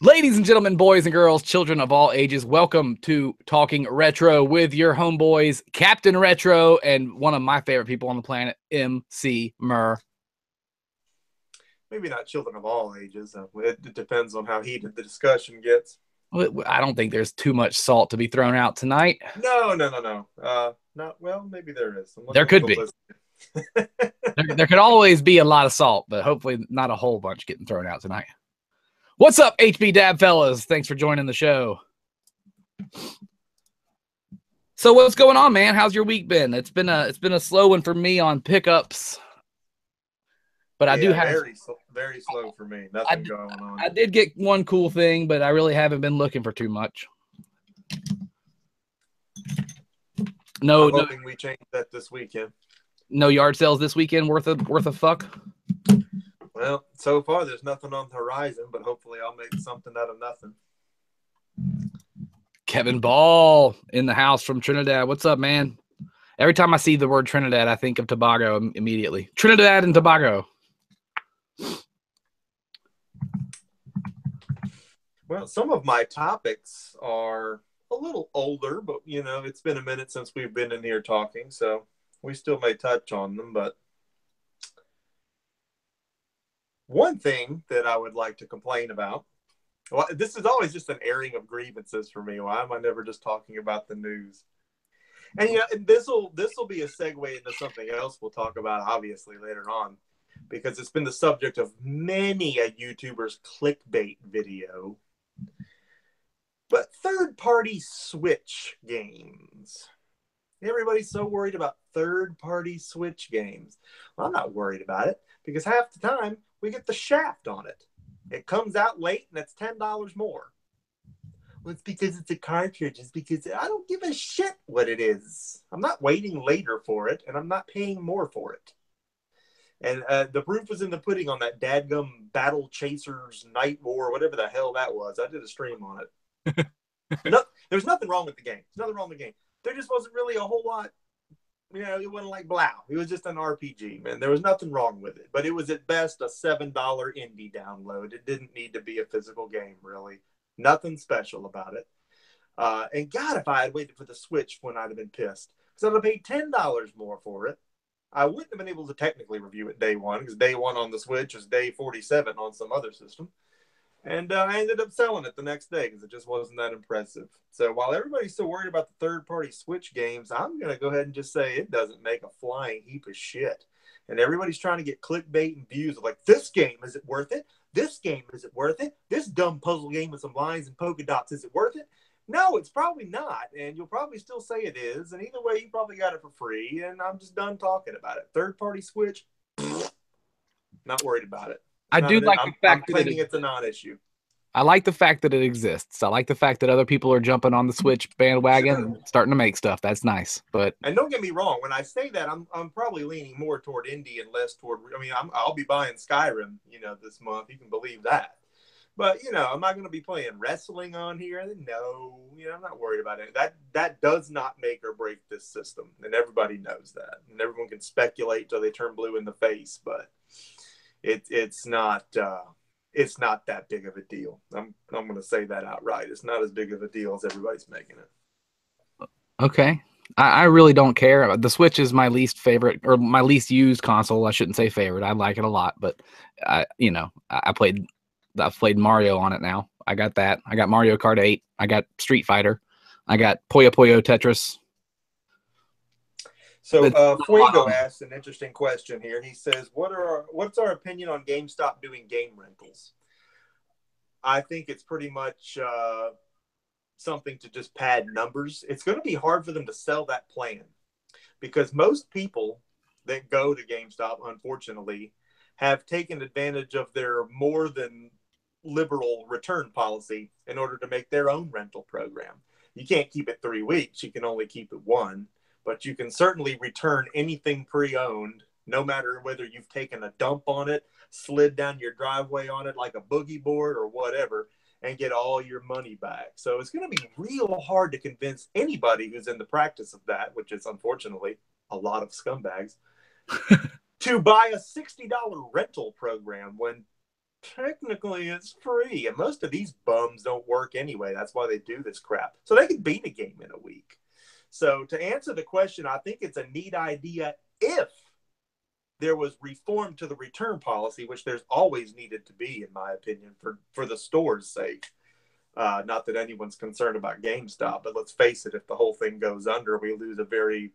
Ladies and gentlemen, boys and girls, children of all ages, welcome to Talking Retro with your homeboys, CaptNRetro, and one of my favorite people on the planet, Emceemur. Maybe not children of all ages. It depends on how heated the discussion gets. I don't think there's too much salt to be thrown out tonight. No. Not well. Maybe there is. I'm There looking at could the be. list. There could always be a lot of salt, but hopefully not a whole bunch getting thrown out tonight. What's up, HB Dab fellas? Thanks for joining the show. So what's going on, man? How's your week been? It's been a slow one for me on pickups. But I do Yeah, have very slow for me. Nothing going on. I did get one cool thing, but I really haven't been looking for too much. I'm hoping we change that this weekend. No yard sales this weekend worth a fuck. Well, so far there's nothing on the horizon, but hopefully I'll make something out of nothing. Kevin Ball in the house from Trinidad. What's up, man? Every time I see the word Trinidad, I think of Tobago immediately. Trinidad and Tobago. Well, some of my topics are a little older, but it's been a minute since we've been in here talking, so we still may touch on them. But one thing that I would like to complain about, well, this is always just an airing of grievances for me. Why am I never just talking about the news? And this will be a segue into something else we'll talk about, obviously, later on, because it's been the subject of many a YouTuber's clickbait video. But third-party Switch games. Everybody's so worried about third-party Switch games. Well, I'm not worried about it because half the time we get the shaft on it. It comes out late and it's $10 more. Well, it's because it's a cartridge. It's because I don't give a shit what it is. I'm not waiting later for it, and I'm not paying more for it. And the proof was in the pudding on that dadgum Battle Chasers Night War, whatever the hell that was. I did a stream on it. No, there's nothing wrong with the game. There's nothing wrong with the game. There just wasn't really a whole lot. It wasn't like Blau. It was just an RPG, man. There was nothing wrong with it. But it was at best a $7 indie download. It didn't need to be a physical game, really. Nothing special about it. And God, if I had waited for the Switch when I'd have been pissed. Because I'd have paid $10 more for it. I wouldn't have been able to technically review it day one, because day one on the Switch is day 47 on some other system. And I ended up selling it the next day because it just wasn't that impressive. So while everybody's so worried about the third-party Switch games, I'm going to go ahead and just say it doesn't make a flying heap of shit. And everybody's trying to get clickbait and views of like, this game, is it worth it? This game, is it worth it? This dumb puzzle game with some lines and polka dots, is it worth it? No, it's probably not. And you'll probably still say it is. And either way, you probably got it for free. And I'm just done talking about it. Third-party Switch, not worried about it. I do like the fact I'm claiming it's a non-issue. I like the fact that it exists. I like the fact that other people are jumping on the Switch bandwagon and starting to make stuff. That's nice. But and don't get me wrong, when I say that, I'm probably leaning more toward indie and less toward. I mean, I'll be buying Skyrim, this month. You can believe that. But am I going to be playing wrestling on here? No, I'm not worried about it. That does not make or break this system, and everybody knows that. And everyone can speculate till they turn blue in the face, but it's not that big of a deal. I'm going to say that outright. It's not as big of a deal as everybody's making it. Okay. I really don't care. The Switch is my least favorite or my least used console. I shouldn't say favorite. I like it a lot, but I've played Mario on it now. I got that. I got Mario Kart 8. I got Street Fighter. I got Puyo Puyo Tetris. So Fuego asks an interesting question here. He says, what's our opinion on GameStop doing game rentals? I think it's pretty much something to just pad numbers. It's going to be hard for them to sell that plan because most people that go to GameStop, unfortunately, have taken advantage of their more than liberal return policy in order to make their own rental program. You can't keep it 3 weeks. You can only keep it 1. But you can certainly return anything pre-owned, no matter whether you've taken a dump on it, slid down your driveway on it like a boogie board or whatever, and get all your money back. So it's going to be real hard to convince anybody who's in the practice of that, which is unfortunately a lot of scumbags, to buy a $60 rental program when technically it's free. And most of these bums don't work anyway. That's why they do this crap. So they can beat a game in a week. So to answer the question, I think it's a neat idea if there was reform to the return policy, which there's always needed to be, in my opinion, for the store's sake. Not that anyone's concerned about GameStop, but let's face it, if the whole thing goes under, we lose a very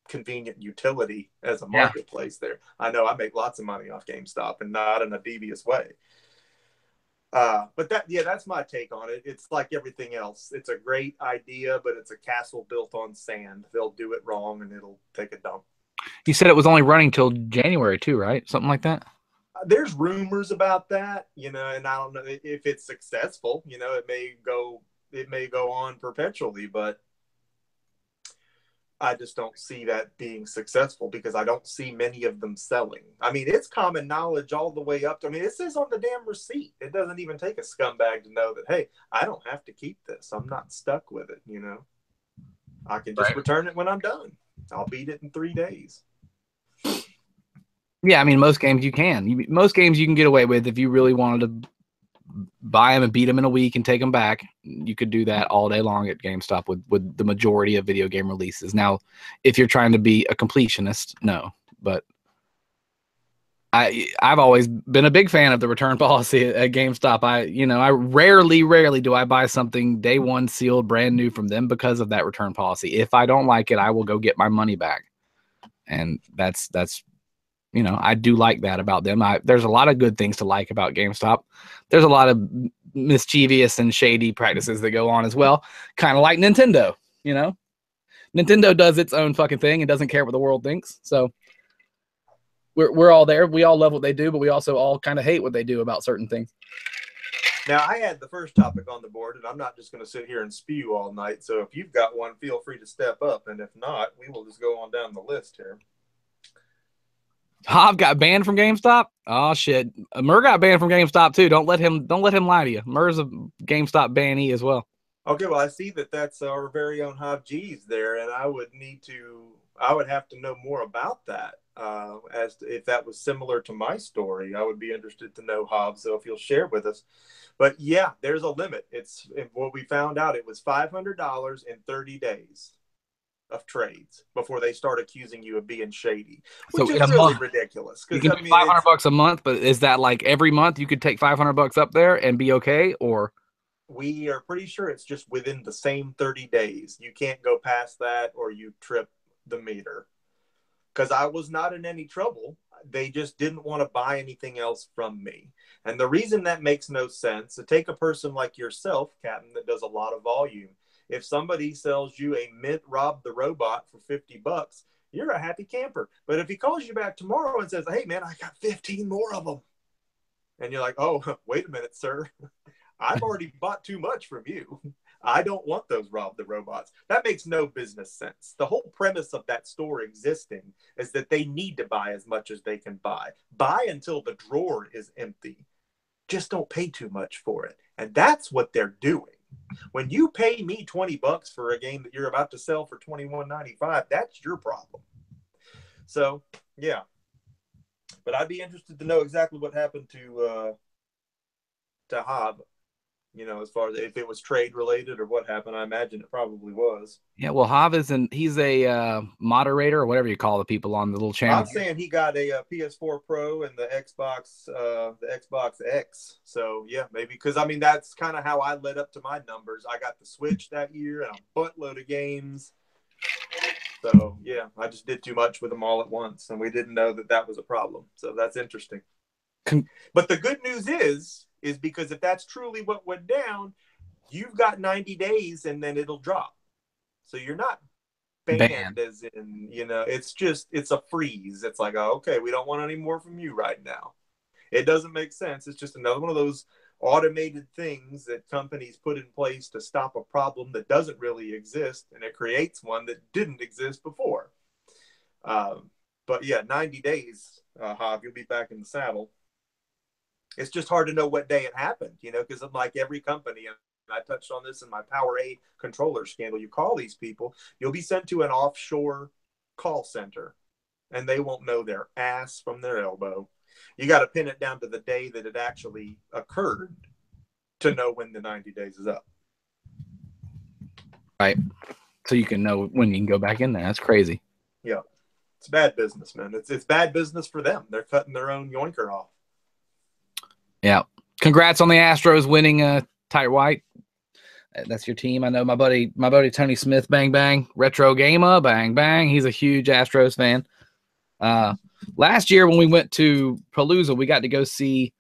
convenient utility as a marketplace there. I know I make lots of money off GameStop and not in a devious way. But that's my take on it. It's like everything else. It's a great idea, but it's a castle built on sand. They'll do it wrong and it'll take a dump. You said it was only running till January too, right? Something like that. There's rumors about that, and I don't know if it's successful. It may go on perpetually, but I just don't see that being successful because I don't see many of them selling. I mean, it's common knowledge all the way up to, it says on the damn receipt. It doesn't even take a scumbag to know that, hey, I don't have to keep this. I'm not stuck with it, I can just return it when I'm done. I'll beat it in 3 days. Yeah, I mean, most games you can. Most games you can get away with if you really wanted to buy them and beat them in a week and take them back. You could do that all day long at GameStop with the majority of video game releases. Now, if you're trying to be a completionist, no. But I've always been a big fan of the return policy at GameStop. I rarely do I buy something day one sealed brand new from them because of that return policy. If I don't like it, I will go get my money back. And that's I do like that about them. There's a lot of good things to like about GameStop. There's a lot of mischievous and shady practices that go on as well, kind of like Nintendo. Nintendo does its own fucking thing and doesn't care what the world thinks. So we're all there. We all love what they do, but we also all kind of hate what they do about certain things. Now, I had the first topic on the board, and I'm not just going to sit here and spew all night. So if you've got one, feel free to step up. And if not, we will just go on down the list here. Hob got banned from GameStop. Oh shit, Mur got banned from GameStop too. Don't let him lie to you. Mur's a GameStop bannee as well. Okay, well I see that's our very own Hob G's there, and I would have to know more about that. As to if that was similar to my story, I would be interested to know, Hob. So if you'll share with us. But yeah, there's a limit. It's what we found out. It was $500 in 30 days. Of trades before they start accusing you of being shady, which is really ridiculous. You can do $500 a month, but is that like every month you could take $500 up there and be okay? Or we are pretty sure it's just within the same 30 days. You can't go past that or you trip the meter. Because I was not in any trouble. They just didn't want to buy anything else from me. And the reason that makes no sense, to take a person like yourself, Captain, that does a lot of volume. If somebody sells you a mint Rob the Robot for $50, you're a happy camper. But if he calls you back tomorrow and says, hey, man, I got 15 more of them. And you're like, oh, wait a minute, sir. I've already bought too much from you. I don't want those Rob the Robots. That makes no business sense. The whole premise of that store existing is that they need to buy as much as they can buy. Buy until the drawer is empty. Just don't pay too much for it. And that's what they're doing. When you pay me $20 for a game that you're about to sell for $21.95, that's your problem. So, yeah. But I'd be interested to know exactly what happened to Hob, as far as if it was trade related or what happened. I imagine it probably was. Yeah, well, Hob he's a moderator or whatever you call the people on the little channel. I'm saying he got a PS4 Pro and the Xbox X. So yeah, maybe because that's kind of how I led up to my numbers. I got the Switch that year and a buttload of games. So yeah, I just did too much with them all at once, and we didn't know that was a problem. So that's interesting. But the good news is because if that's truly what went down, you've got 90 days and then it'll drop. So you're not banned as in, it's a freeze. It's like, oh, okay, we don't want any more from you right now. It doesn't make sense. It's just another one of those automated things that companies put in place to stop a problem that doesn't really exist, and it creates one that didn't exist before. But yeah, 90 days, Hob, you'll be back in the saddle. It's just hard to know what day it happened, because like every company, and I touched on this in my PowerA controller scandal, you call these people, you'll be sent to an offshore call center, and they won't know their ass from their elbow. You got to pin it down to the day that it actually occurred to know when the 90 days is up. Right. So you can know when you can go back in there. That's crazy. Yeah. It's bad business, man. It's bad business for them. They're cutting their own yoinker off. Yeah. Congrats on the Astros winning, Tight White. That's your team. I know my buddy Tony Smith, bang bang, retro gamer, bang bang. He's a huge Astros fan. Last year when we went to Palooza, we got to go see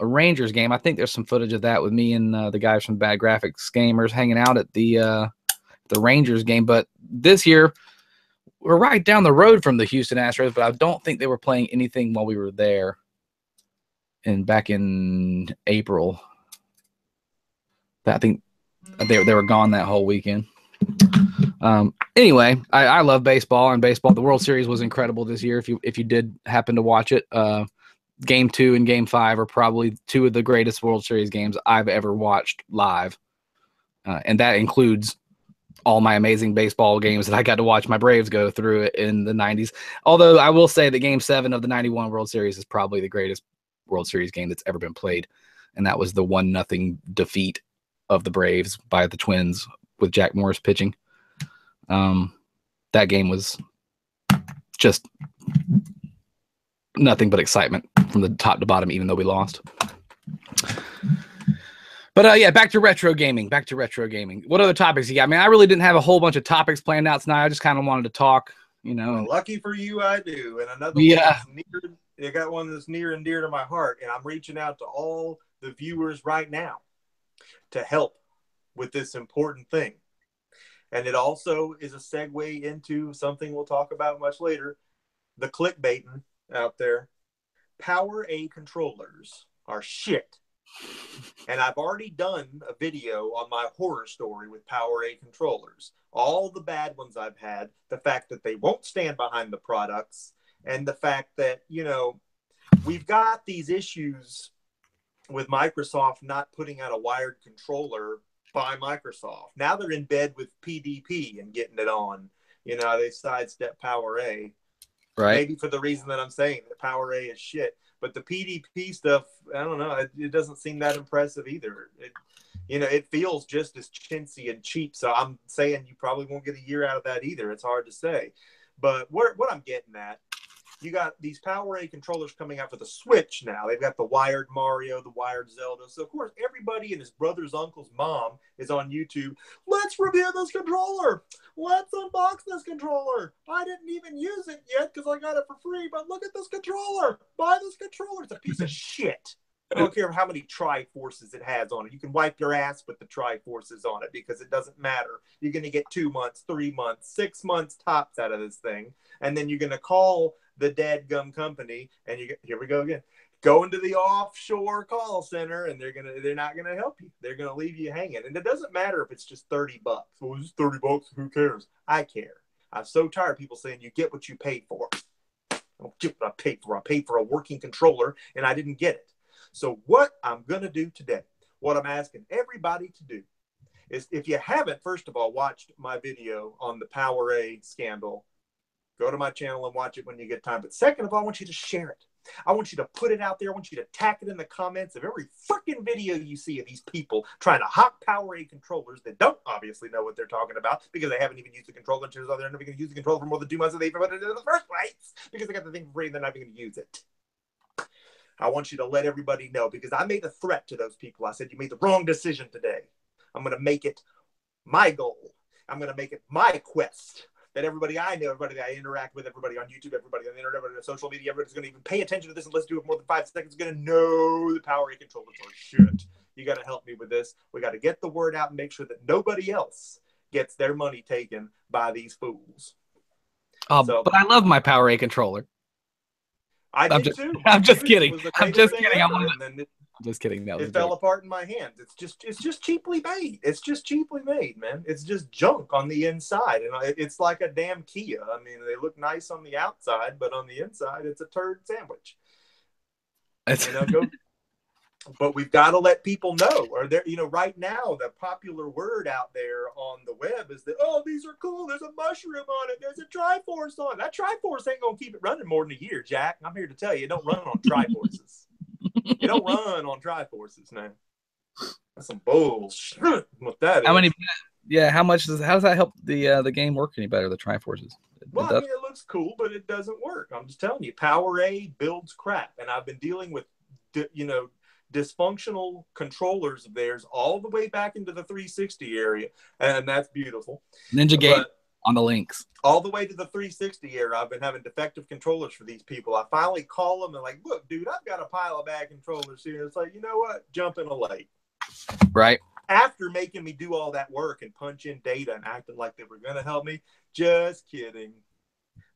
a Rangers game. I think there's some footage of that with me and the guys from Bad Graphics Gamers hanging out at the Rangers game. But this year, we're right down the road from the Houston Astros, but I don't think they were playing anything while we were there. And back in April, I think they were gone that whole weekend. Anyway, I love baseball, and baseball. The World Series was incredible this year. If you did happen to watch it, Game 2 and Game 5 are probably two of the greatest World Series games I've ever watched live, and that includes all my amazing baseball games that I got to watch my Braves go through in the 90s. Although I will say that Game 7 of the 91 World Series is probably the greatest World Series game that's ever been played, and that was the 1-0 defeat of the Braves by the Twins with Jack Morris pitching. That game was just nothing but excitement from the top to bottom, even though we lost. But yeah, back to retro gaming. What other topics you got? I mean, I really didn't have a whole bunch of topics planned out tonight. I just kind of wanted to talk, you know. Well, lucky for you, I do. And another one that's near, I got one that's near and dear to my heart, and I'm reaching out to all the viewers right now to help with this important thing. And it also is a segue into something we'll talk about much later, the clickbaiting out there. Power A controllers are shit. And I've already done a video on my horror story with Power A controllers. All the bad ones I've had, the fact that they won't stand behind the products, and the fact that, you know, we've got these issues with Microsoft not putting out a wired controller by Microsoft. Now they're in bed with PDP and getting it on. You know, they sidestep Power A. Right. Maybe for the reason that I'm saying that Power A is shit. But the PDP stuff, I don't know. It doesn't seem that impressive either. It feels just as chintzy and cheap. So I'm saying you probably won't get a year out of that either. It's hard to say. But what I'm getting at, you got these Power A controllers coming out for the Switch now. They've got the wired Mario, the wired Zelda. So, of course, everybody and his brother's uncle's mom is on YouTube. Let's review this controller. Let's unbox this controller. I didn't even use it yet because I got it for free, but look at this controller. Buy this controller. It's a piece of shit. I don't care how many Triforces it has on it. You can wipe your ass with the Triforces on it because it doesn't matter. You're going to get 2 months, 3 months, 6 months tops out of this thing. And then you're going to call the dadgum company, and here we go again. Go into the offshore call center, and they're not gonna help you. They're gonna leave you hanging. And it doesn't matter if it's just $30. Well, it's $30. Who cares? I care. I'm so tired of people saying you get what you paid for. I don't get what I paid for. I paid for a working controller, and I didn't get it. So what I'm gonna do today, what I'm asking everybody to do, is if you haven't, first of all, watched my video on the Power A scandal, go to my channel and watch it when you get time. But second of all, I want you to share it. I want you to put it out there. I want you to tack it in the comments of every freaking video you see of these people trying to hawk Power A controllers that don't obviously know what they're talking about because they haven't even used the controller. Chances are they're never going to use the controller for more than 2 months, and they even put it in the first place because they got the thing for free and they're not even going to use it. I want you to let everybody know because I made a threat to those people. I said, you made the wrong decision today. I'm going to make it my goal. I'm going to make it my quest. That everybody I know, everybody that I interact with, everybody on YouTube, everybody on the internet, everybody on social media, everybody's going to even pay attention to this and let's do it more than 5 seconds, is going to know the Power A controllers are shit. You got to help me with this. We got to get the word out and make sure that nobody else gets their money taken by these fools. But I love my Power A controller. I did too. I'm just kidding. I'm just kidding. It fell apart in my hands. It's just cheaply made. It's just cheaply made, man. It's just junk on the inside, and it's like a damn Kia. I mean, they look nice on the outside, but on the inside, it's a turd sandwich. But we've got to let people know, or there, right now the popular word out there on the web is that, oh, these are cool. There's a mushroom on it. There's a Triforce on it. That Triforce ain't gonna keep it running more than a year, Jack. I'm here to tell you, it don't run on Triforces. It don't run on Triforces now. That's some bullshit. What that How is. many? Yeah, how does that help the game work any better? The Triforces. Well, I mean, it looks cool, but it doesn't work. I'm just telling you, Power A builds crap, and I've been dealing with, dysfunctional controllers of theirs all the way back into the 360 area, and that's beautiful. Ninja Game on the links. All the way to the 360 era, I've been having defective controllers for these people. I finally call them and like, look, dude, I've got a pile of bad controllers here. It's like, you know what? Jump in a lake. Right. After making me do all that work and punch in data and acting like they were going to help me, just kidding.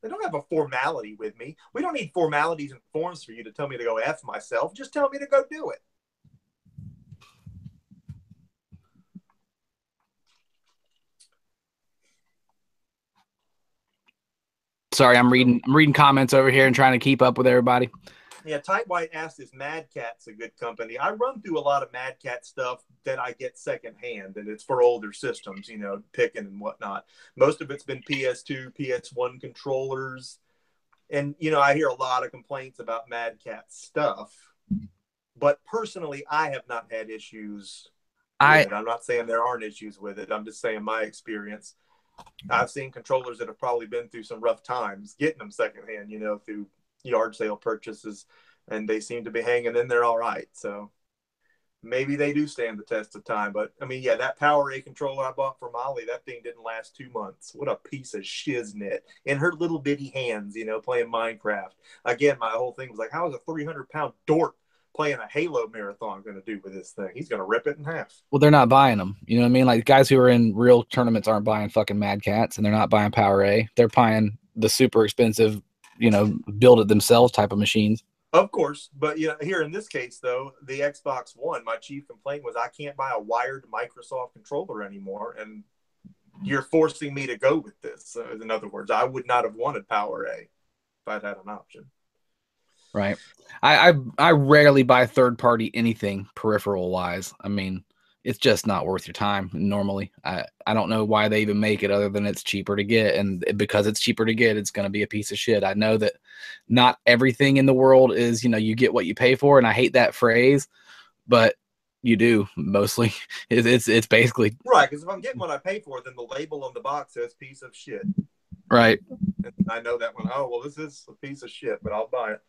They don't have a formality with me. We don't need formalities and forms for you to tell me to go F myself. Just tell me to go do it. Sorry, I'm reading comments over here and trying to keep up with everybody. Yeah, Tight White asked, is Mad Cat's a good company? I run through a lot of Mad Cat stuff that I get secondhand, and it's for older systems, picking and whatnot. Most of it's been PS2, PS1 controllers. And, I hear a lot of complaints about Mad Cat stuff. But personally, I have not had issues with it. I'm not saying there aren't issues with it. I'm just saying my experience. I've seen controllers that have probably been through some rough times getting them secondhand, through yard sale purchases, and they seem to be hanging in there all right. So maybe they do stand the test of time. But I mean, yeah, that Power A controller I bought for Molly, that thing didn't last 2 months. What a piece of shiznit in her little bitty hands, playing Minecraft. Again, my whole thing was like, how is a 300-pound dork playing a Halo marathon going to do with this thing? He's going to rip it in half. Well, they're not buying them. You know what I mean? Like, guys who are in real tournaments aren't buying fucking Mad Cats, and they're not buying Power A. They're buying the super expensive, build it themselves type of machines. Of course, but here in this case, though, the Xbox One, my chief complaint was I can't buy a wired Microsoft controller anymore, and you're forcing me to go with this. In other words, I would not have wanted Power A if I'd had an option. Right. I rarely buy third party anything peripheral wise. I mean, it's just not worth your time normally. I don't know why they even make it other than it's cheaper to get. And because it's cheaper to get, it's going to be a piece of shit. I know that not everything in the world is, you get what you pay for. And I hate that phrase, but you do mostly. It's basically. Right. Because if I'm getting what I pay for, then the label on the box says piece of shit. Right. And I know that one. Oh, well, this is a piece of shit, but I'll buy it.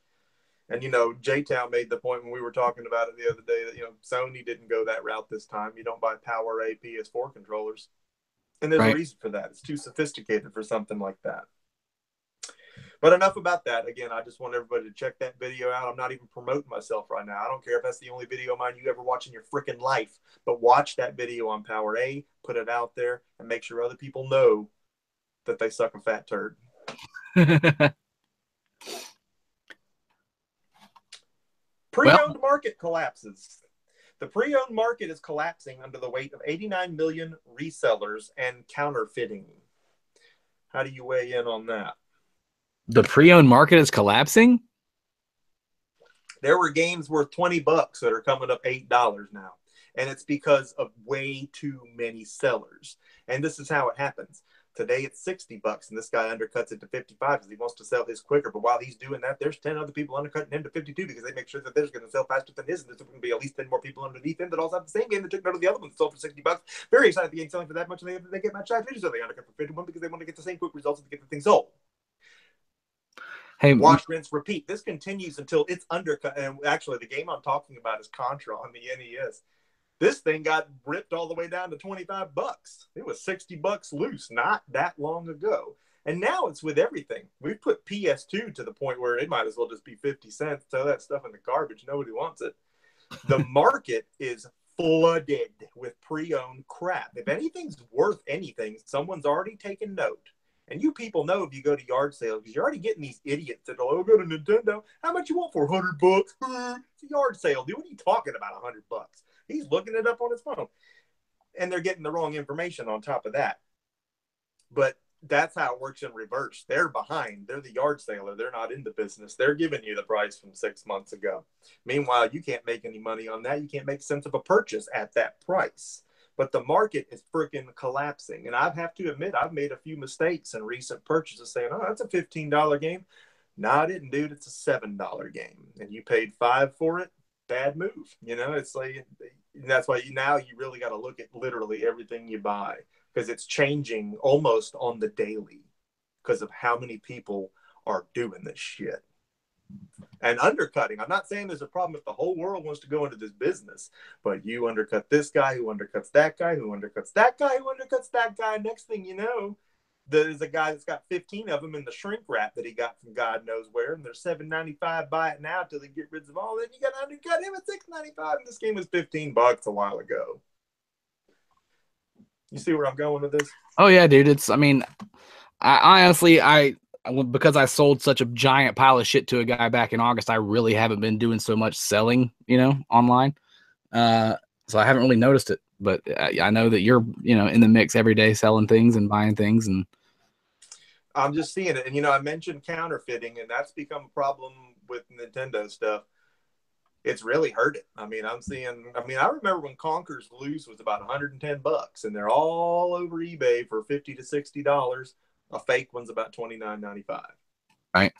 And, J-Town made the point when we were talking about it the other day that, Sony didn't go that route this time. You don't buy Power A PS4 controllers. And there's a reason for that. It's too sophisticated for something like that. But enough about that. Again, I just want everybody to check that video out. I'm not even promoting myself right now. I don't care if that's the only video of mine you ever watch in your freaking life. But watch that video on Power A, put it out there, and make sure other people know that they suck a fat turd. Pre-owned market collapses. The pre-owned market is collapsing under the weight of 89 million resellers and counterfeiting. How do you weigh in on that? The pre-owned market is collapsing? There were games worth $20 that are coming up $8 now. And it's because of way too many sellers. And this is how it happens. Today it's $60, and this guy undercuts it to $55 because he wants to sell his quicker. But while he's doing that, there's 10 other people undercutting him to $52 because they make sure that they're going to sell faster than his, and there's going to be at least 10 more people underneath him that also have the same game that took note of the other one that sold for $60. Very excited the game selling for that much, and they get match size videos, so they undercut for 51 because they want to get the same quick results to get the thing sold. Hey, wash, rinse, repeat. This continues until it's undercut. And actually, the game I'm talking about is Contra on the NES. This thing got ripped all the way down to $25. It was $60 loose not that long ago. And now it's with everything. We've put PS2 to the point where it might as well just be 50 cents. Throw that stuff in the garbage. Nobody wants it. The market is flooded with pre-owned crap. If anything's worth anything, someone's already taken note. And you people know if you go to yard sales, because you're already getting these idiots that will go to Nintendo. How much you want for $100? It's a yard sale, dude. What are you talking about, $100? He's looking it up on his phone. And they're getting the wrong information on top of that. But that's how it works in reverse. They're behind. They're the yard sailor. They're not in the business. They're giving you the price from 6 months ago. Meanwhile, you can't make any money on that. You can't make sense of a purchase at that price. But the market is freaking collapsing. And I have to admit, I've made a few mistakes in recent purchases saying, oh, that's a $15 game. No, I didn't, dude. It's a $7 game. And you paid $5 for it. Bad move. You know, it's like, that's why now you really got to look at literally everything you buy, because it's changing almost on the daily because of how many people are doing this shit and undercutting. I'm not saying there's a problem if the whole world wants to go into this business, but you undercut this guy who undercuts that guy who undercuts that guy who undercuts that guy. Next thing you know, there's a guy that's got 15 of them in the shrink wrap that he got from God knows where, and they're $7.95. Buy it now till they get rid of all. Then you got to undercut him at $6.95, and this game was $15 a while ago. You see where I'm going with this? Oh yeah, dude. It's, I mean, I honestly, because I sold such a giant pile of shit to a guy back in August, I really haven't been doing so much selling, online. So I haven't really noticed it, but I know that you're, in the mix every day selling things and buying things, and I'm just seeing it. And, I mentioned counterfeiting, and that's become a problem with Nintendo stuff. It's really hurt it. I mean, I remember when Conker's Loose was about $110, and they're all over eBay for $50 to $60. A fake one's about $29.95. right.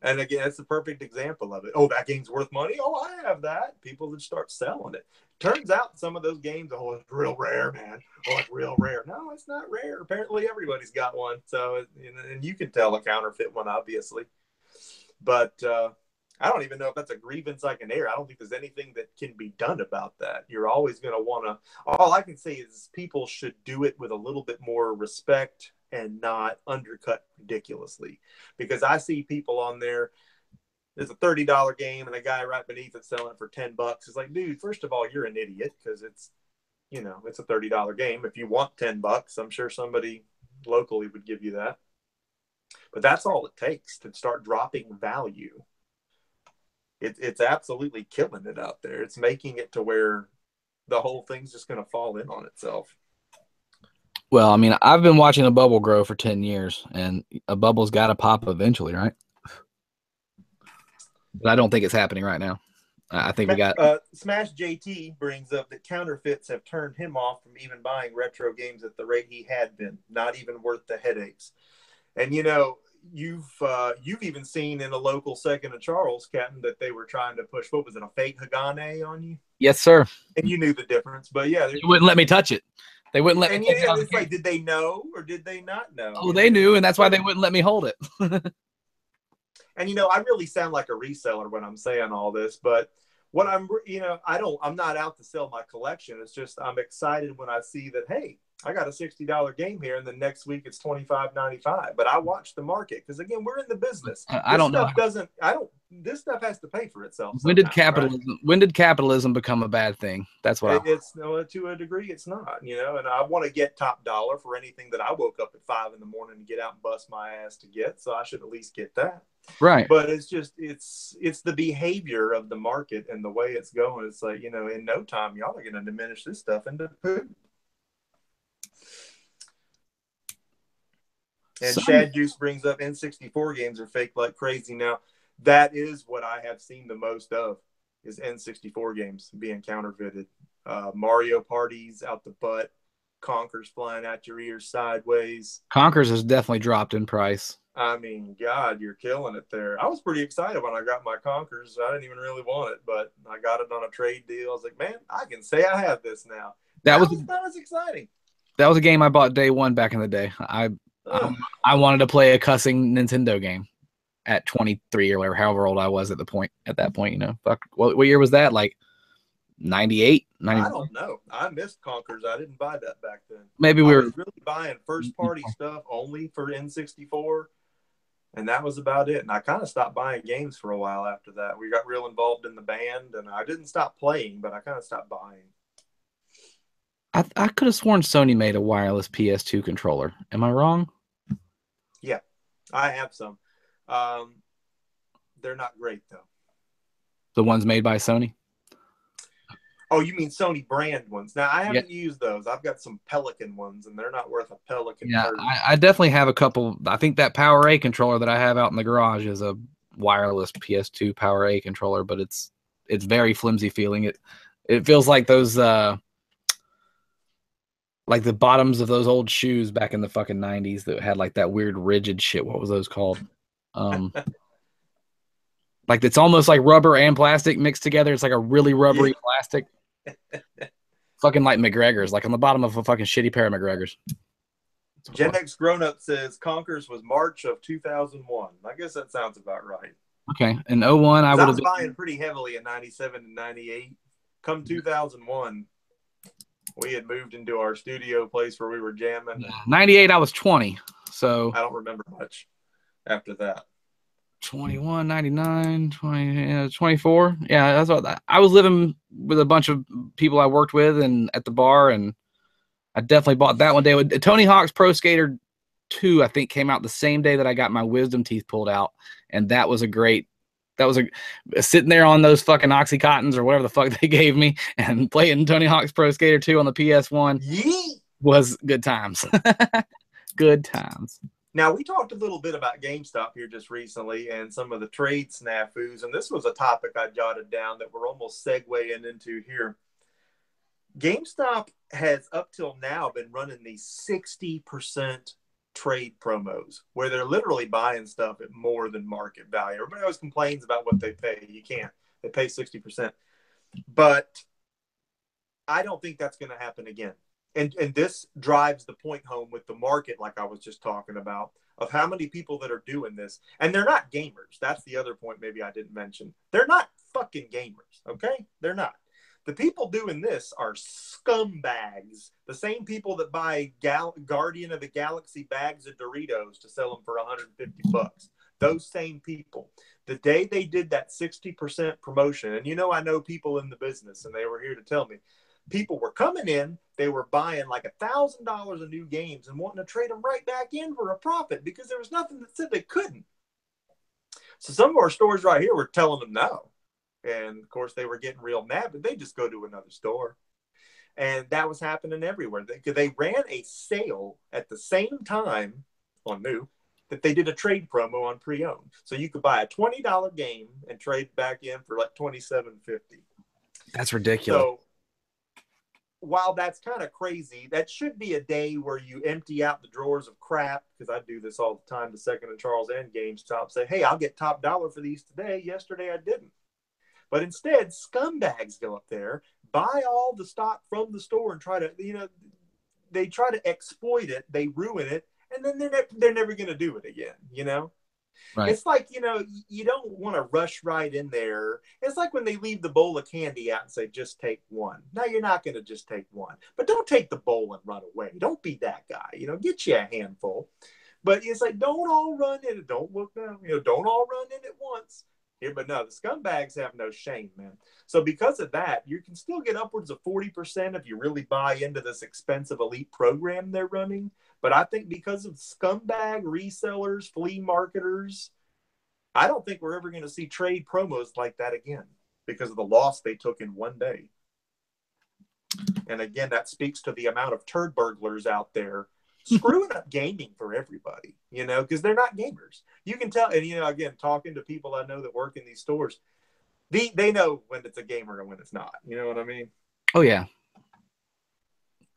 And again, it's the perfect example of it. Oh, that game's worth money. Oh, I have that. People that start selling it. Turns out some of those games, oh, it's real rare, man. Oh, it's real rare. No, it's not rare. Apparently, everybody's got one. So, and you can tell a counterfeit one, obviously. But I don't even know if that's a grievance I can air. I don't think there's anything that can be done about that. You're always going to want to. All I can say is people should do it with a little bit more respect and not undercut ridiculously. Because I see people on there's a $30 game and a guy right beneath it selling it for $10. It's like, dude, first of all, you're an idiot, because it's a $30 game. If you want $10, I'm sure somebody locally would give you that. But that's all it takes to start dropping value. It's absolutely killing it out there. It's making it to where the whole thing's just going to fall in on itself. Well, I mean, I've been watching a bubble grow for 10 years, and a bubble's got to pop eventually, right? But I don't think it's happening right now. I think we got Smash JT brings up that counterfeits have turned him off from even buying retro games at the rate he had been. Not even worth the headaches. And you've even seen in a local Second and Charles, Captain, that they were trying to push, what was it, a fake Hagane on you? Yes, sir. And you knew the difference, but yeah, they wouldn't let me touch it. They wouldn't let me. And it's like, did they know or did they not know? Oh, they knew, and that's why they wouldn't let me hold it. And I really sound like a reseller when I'm saying all this, but what I'm not out to sell my collection. It's just I'm excited when I see that, hey, I got a $60 game here, and the next week it's $25.95. But I watch the market, because again, we're in the business. This stuff has to pay for itself. When did capitalism become a bad thing? That's what to a degree, it's not. And I want to get top dollar for anything that I woke up at 5 a.m. to get out and bust my ass to get. So I should at least get that. Right. But it's just it's the behavior of the market and the way it's going. It's like, in no time, y'all are going to diminish this stuff into poop. And Shad Juice brings up N64 games are fake like crazy. Now, that is what I have seen the most of, is N64 games being counterfeited. Mario parties out the butt, Conkers flying out your ears sideways. Conkers has definitely dropped in price. I mean, God, you're killing it there. I was pretty excited when I got my Conkers. I didn't even really want it, but I got it on a trade deal. I was like, man, I can say I have this now. That was exciting. That was a game I bought day one back in the day. I wanted to play a cussing Nintendo game at 23 or whatever, however old I was at that point. Fuck, what year was that? Like 98? I don't know. I missed Conkers. I didn't buy that back then. Maybe we were really buying first party stuff only for N64, and that was about it. And I kind of stopped buying games for a while after that. We got real involved in the band, and I didn't stop playing, but I kind of stopped buying. I could have sworn Sony made a wireless PS2 controller. Am I wrong? Yeah, I have some. They're not great, though. The ones made by Sony? Oh, you mean Sony brand ones? Now I Yeah, haven't used those. I've got some Pelican ones, and they're not worth a Pelican yeah. turd. I definitely have a couple. I think that Power A controller that I have out in the garage is a wireless PS2 Power A controller, but it's very flimsy feeling. It feels like those like the bottoms of those old shoes back in the fucking 90s that had like that weird rigid shit. What was those called? Um, like it's almost like rubber and plastic mixed together. It's like a really Yeah. rubbery plastic. Fucking like McGregor's, like on the bottom of a fucking shitty pair of McGregor's. Gen X Grown Up says Conkers was March of 2001. I guess that sounds about right. Okay, in 01, I would I have was buying pretty heavily in 97 and 98. Come 2001, we had moved into our studio place where we were jamming. 98, I was 20. So I don't remember much after that. 21, 99, 20, 24. Yeah, that's what I was living with a bunch of people I worked with and at the bar, and I definitely bought that one day. Tony Hawk's Pro Skater 2, I think, came out the same day that I got my wisdom teeth pulled out, and that was sitting there on those fucking Oxycontins or whatever the fuck they gave me and playing Tony Hawk's Pro Skater 2 on the PS1 was good times. Good times. Now, we talked a little bit about GameStop here just recently and some of the trade snafus, and this was a topic I jotted down that we're almost segueing into here. GameStop has up till now been running these 60% trade promos where they're literally buying stuff at more than market value. Everybody always complains about what they pay. You can't. They pay 60%. But I don't think that's going to happen again. And this drives the point home with the market, like I was just talking about, of how many people that are doing this. And they're not gamers. That's the other point maybe I didn't mention. They're not fucking gamers, okay? They're not. The people doing this are scumbags. The same people that buy Guardian of the Galaxy bags of Doritos to sell them for $150. Those same people. The day they did that 60% promotion, and I know people in the business, and they were here to tell me, people were coming in, they were buying like $1,000 of new games and wanting to trade them right back in for a profit because there was nothing that said they couldn't. So some of our stores right here were telling them no. And of course they were getting real mad, but they just go to another store. And that was happening everywhere. They ran a sale at the same time on new that they did a trade promo on pre-owned. So you could buy a $20 game and trade back in for like $27.50. That's ridiculous. So while that's kind of crazy, that should be a day where you empty out the drawers of crap, because I do this all the time to Second and Charles and GameStop. Say, hey, I'll get top dollar for these today. Yesterday I didn't. But instead, scumbags go up there, buy all the stock from the store and try to, they try to exploit it. They ruin it. And then they're never going to do it again, Right. It's like, you don't want to rush right in there. It's like when they leave the bowl of candy out and say, just take one. No, you're not going to just take one. But don't take the bowl and run away. Don't be that guy. Get you a handful. But it's like, don't all run in it. Don't look down. Don't all run in at once. Here, but no, the scumbags have no shame, man. So because of that, you can still get upwards of 40% if you really buy into this expensive elite program they're running. But I think because of scumbag resellers, flea marketers, I don't think we're ever going to see trade promos like that again because of the loss they took in one day. And again, that speaks to the amount of turd burglars out there screwing up gaming for everybody, because they're not gamers. You can tell, and again, talking to people I know that work in these stores, they know when it's a gamer and when it's not. You know what I mean? Oh yeah.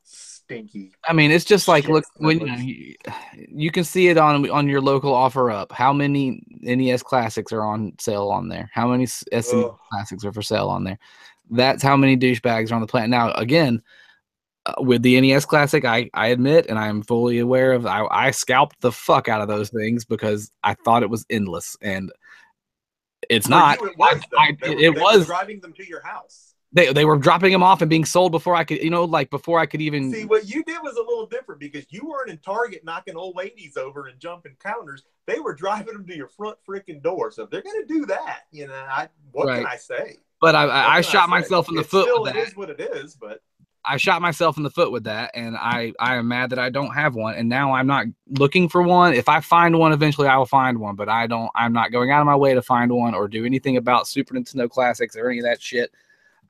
Stinky. I mean, it's just like, look, when you can see it on your local offer up. How many NES classics are on sale on there? How many SNES classics are for sale on there? That's how many douchebags are on the planet. Now, again, with the NES Classic, I admit, and I'm fully aware of, I scalped the fuck out of those things because I thought it was endless, and it's not. It was. They were driving them to your house. They were dropping them off and being sold before I could, before I could even. See, what you did was a little different because you weren't in Target knocking old ladies over and jumping counters. They were driving them to your front freaking door. So if they're going to do that, what can I say? But I shot myself in the foot. It is what it is, but. I shot myself in the foot with that, and I am mad that I don't have one, and now I'm not looking for one. If I find one, eventually I will find one, but I'm not going out of my way to find one or do anything about Super Nintendo Classics or any of that shit.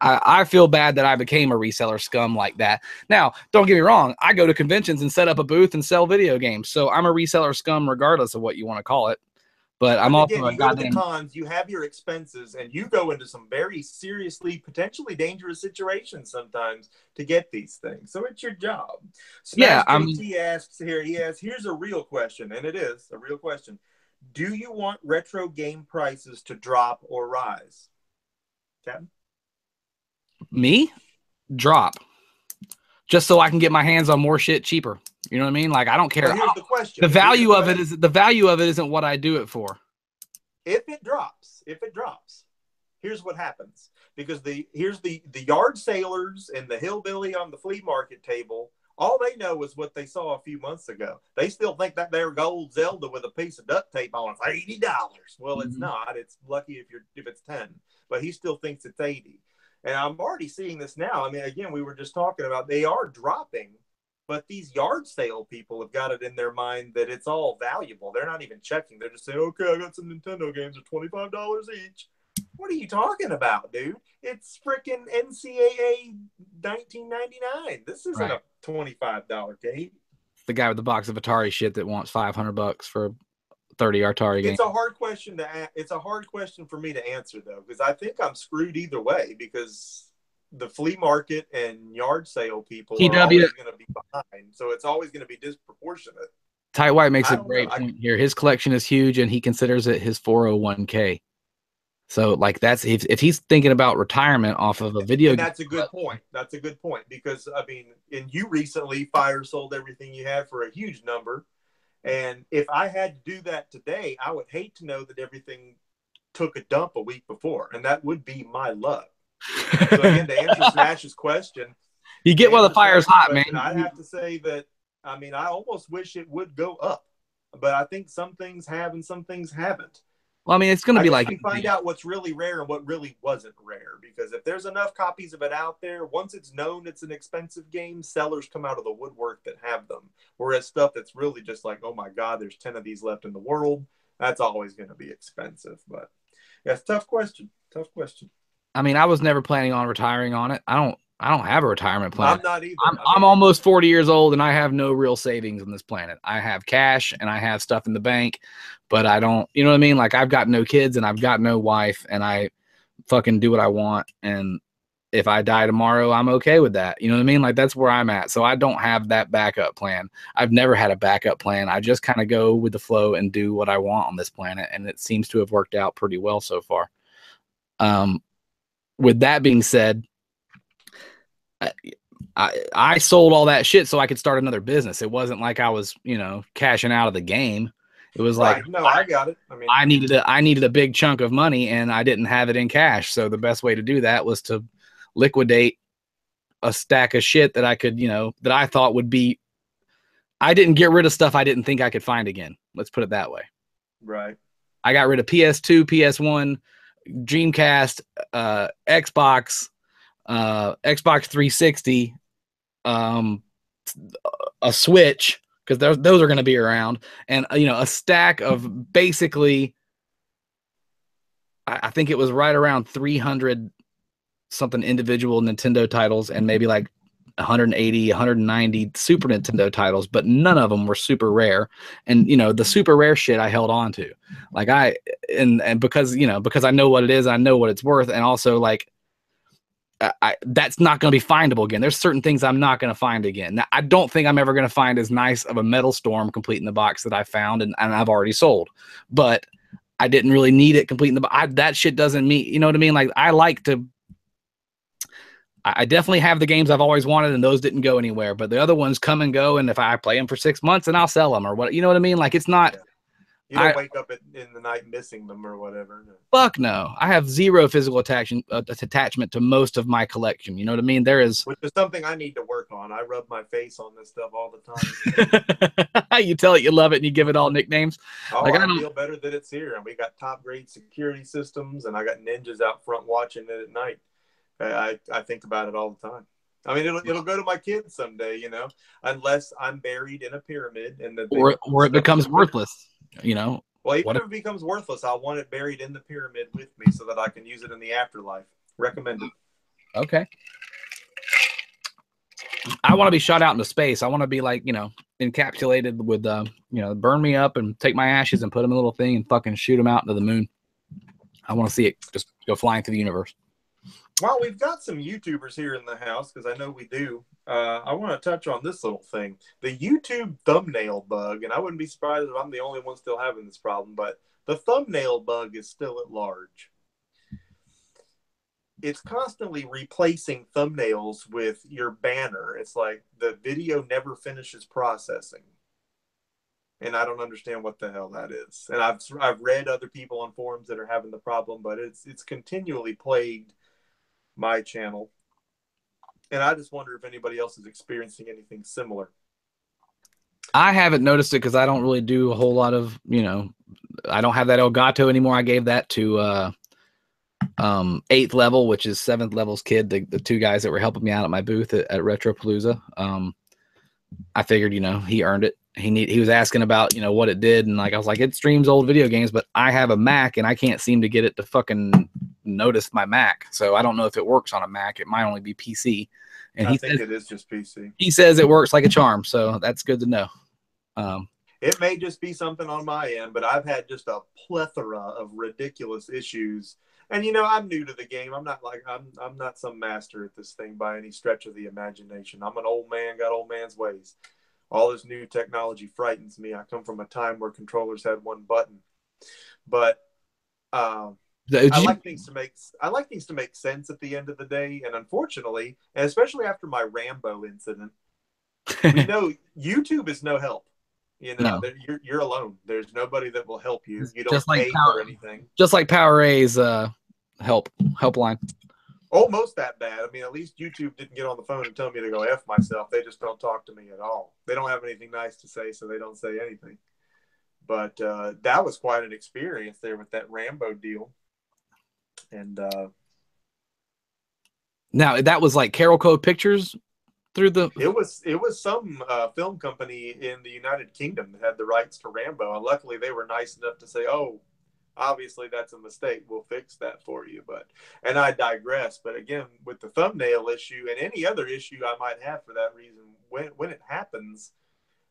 I feel bad that I became a reseller scum like that. Now, don't get me wrong. I go to conventions and set up a booth and sell video games. So I'm a reseller scum regardless of what you want to call it. But I'm also again, a you go to the goddamn... cons, you have your expenses, and you go into some very seriously, potentially dangerous situations sometimes to get these things. So it's your job. Yeah, Smash JT asks here, here's a real question, and it is a real question. Do you want retro game prices to drop or rise? Captain? Me? Drop. Just so I can get my hands on more shit cheaper. You know what I mean? Like, I don't care. Well, here's the question. The value of it isn't what I do it for. If it drops, here's what happens. Because here's the yard sailors and the hillbilly on the flea market table, all they know is what they saw a few months ago. They still think that their gold Zelda with a piece of duct tape on it's $80. Well, it's not. It's lucky if it's 10. But he still thinks it's 80. And I'm already seeing this now. I mean, again, we were just talking about they are dropping, but these yard sale people have got it in their mind that it's all valuable. They're not even checking. They're just saying, okay, I got some Nintendo games at $25 each. What are you talking about, dude? It's freaking NCAA 1999. This isn't a $25 game. The guy with the box of Atari shit that wants $500 for 30 Atari games. It's a hard question it's a hard question for me to answer though, because I think I'm screwed either way, because the flea market and yard sale people are always going to be behind, so it's always going to be disproportionate. Ty White makes a great point here. His collection is huge, and he considers it his 401k. So, like, that's if he's thinking about retirement off of a video game. That's a good point. That's a good point, because I mean, and you recently fire sold everything you had for a huge number, and if I had to do that today, I would hate to know that everything took a dump a week before, and that would be my luck. So again, to answer Smash's question, you get while the fire's hot, man. I'd have to say that, I mean, I almost wish it would go up, but I think some things have and some things haven't. Well, I mean, it's going to be like... we find out what's really rare and what really wasn't rare, because if there's enough copies of it out there, once it's known it's an expensive game, sellers come out of the woodwork that have them. Whereas stuff that's really just like, oh my God, there's 10 of these left in the world, that's always going to be expensive. But yeah, it's a tough question. Tough question. I mean, I was never planning on retiring on it. I don't have a retirement plan. I'm not either. I'm almost 40 years old, and I have no real savings on this planet. I have cash and I have stuff in the bank, but I don't, you know what I mean? Like, I've got no kids and I've got no wife, and I fucking do what I want. And if I die tomorrow, I'm okay with that. You know what I mean? Like, that's where I'm at. So I don't have that backup plan. I've never had a backup plan. I just kind of go with the flow and do what I want on this planet. And it seems to have worked out pretty well so far. With that being said, I sold all that shit so I could start another business. It wasn't like I was, you know, cashing out of the game. It was like, no, I got it. I mean, I needed a big chunk of money, and I didn't have it in cash. So the best way to do that was to liquidate a stack of shit that I could, you know, that I thought would be. I didn't get rid of stuff I didn't think I could find again. Let's put it that way. Right. I got rid of PS2, PS1, Dreamcast, Xbox, Xbox 360, a Switch, because those are going to be around, and you know, a stack of basically, I think it was right around 300 something individual Nintendo titles, and maybe like 180, 190 Super Nintendo titles, but none of them were super rare. And you know, the super rare shit I held on to, like and because, you know, because I know what it is, I know what it's worth, and also like, that's not going to be findable again. There's certain things I'm not going to find again. Now, I don't think I'm ever going to find as nice of a Metal Storm complete in the box that I found and I've already sold, but I didn't really need it complete in the box. That shit doesn't mean, you know what I mean? Like, I definitely have the games I've always wanted, and those didn't go anywhere, but the other ones come and go. And if I play them for 6 months, and I'll sell them or what, you know what I mean? Like, it's not, yeah. You don't wake up in the night missing them or whatever. No. Fuck no. I have zero physical attachment to most of my collection. You know what I mean? Which is something I need to work on. I rub my face on this stuff all the time. You tell it you love it and you give it all nicknames. Oh, like, I feel better that it's here. And we got top grade security systems, and I got ninjas out front watching it at night. I think about it all the time. I mean, it'll go to my kids someday, you know, unless I'm buried in a pyramid and or it becomes worthless. You know, well, even if it becomes worthless, I want it buried in the pyramid with me so that I can use it in the afterlife. Recommended. Okay. I want to be shot out into space. I want to be like, you know, encapsulated with, you know, burn me up and take my ashes and put them in a little thing and fucking shoot them out into the moon. I want to see it just go flying through the universe. Well, we've got some YouTubers here in the house, because I know we do. I want to touch on this little thing. The YouTube thumbnail bug, and I wouldn't be surprised if I'm the only one still having this problem, but the thumbnail bug is still at large. It's constantly replacing thumbnails with your banner. It's like the video never finishes processing. And I don't understand what the hell that is. And I've read other people on forums that are having the problem, but it's continually plagued my channel. And I just wonder if anybody else is experiencing anything similar. I haven't noticed it because I don't really do a whole lot of, you know, I don't have that Elgato anymore. I gave that to 8th level, which is 7th level's kid, the two guys that were helping me out at my booth at Retropalooza. I figured, you know, he earned it. He was asking about, you know, what it did, and like I was like, it streams old video games, but I have a Mac and I can't seem to get it to fucking notice my Mac. So I don't know if it works on a Mac. It might only be PC. And I think it is just PC. He says it works like a charm, so that's good to know. It may just be something on my end, but I've had just a plethora of ridiculous issues. And you know, I'm new to the game. I'm not some master at this thing by any stretch of the imagination. I'm an old man, got old man's ways. All this new technology frightens me. I come from a time where controllers had one button, but I like things to make sense at the end of the day. And unfortunately, and especially after my Rambo incident, we know YouTube is no help. You know, no. You're alone. There's nobody that will help you. You don't pay for anything. Just like PowerA's helpline. Almost that bad. I mean, at least YouTube didn't get on the phone and tell me to go F myself. They just don't talk to me at all. They don't have anything nice to say, so they don't say anything. But that was quite an experience there with that Rambo deal. And now that was like Carol Code Pictures through the. It was some film company in the United Kingdom that had the rights to Rambo, and luckily they were nice enough to say, "Oh, obviously that's a mistake. We'll fix that for you." And I digress. But again, with the thumbnail issue and any other issue I might have for that reason, when it happens,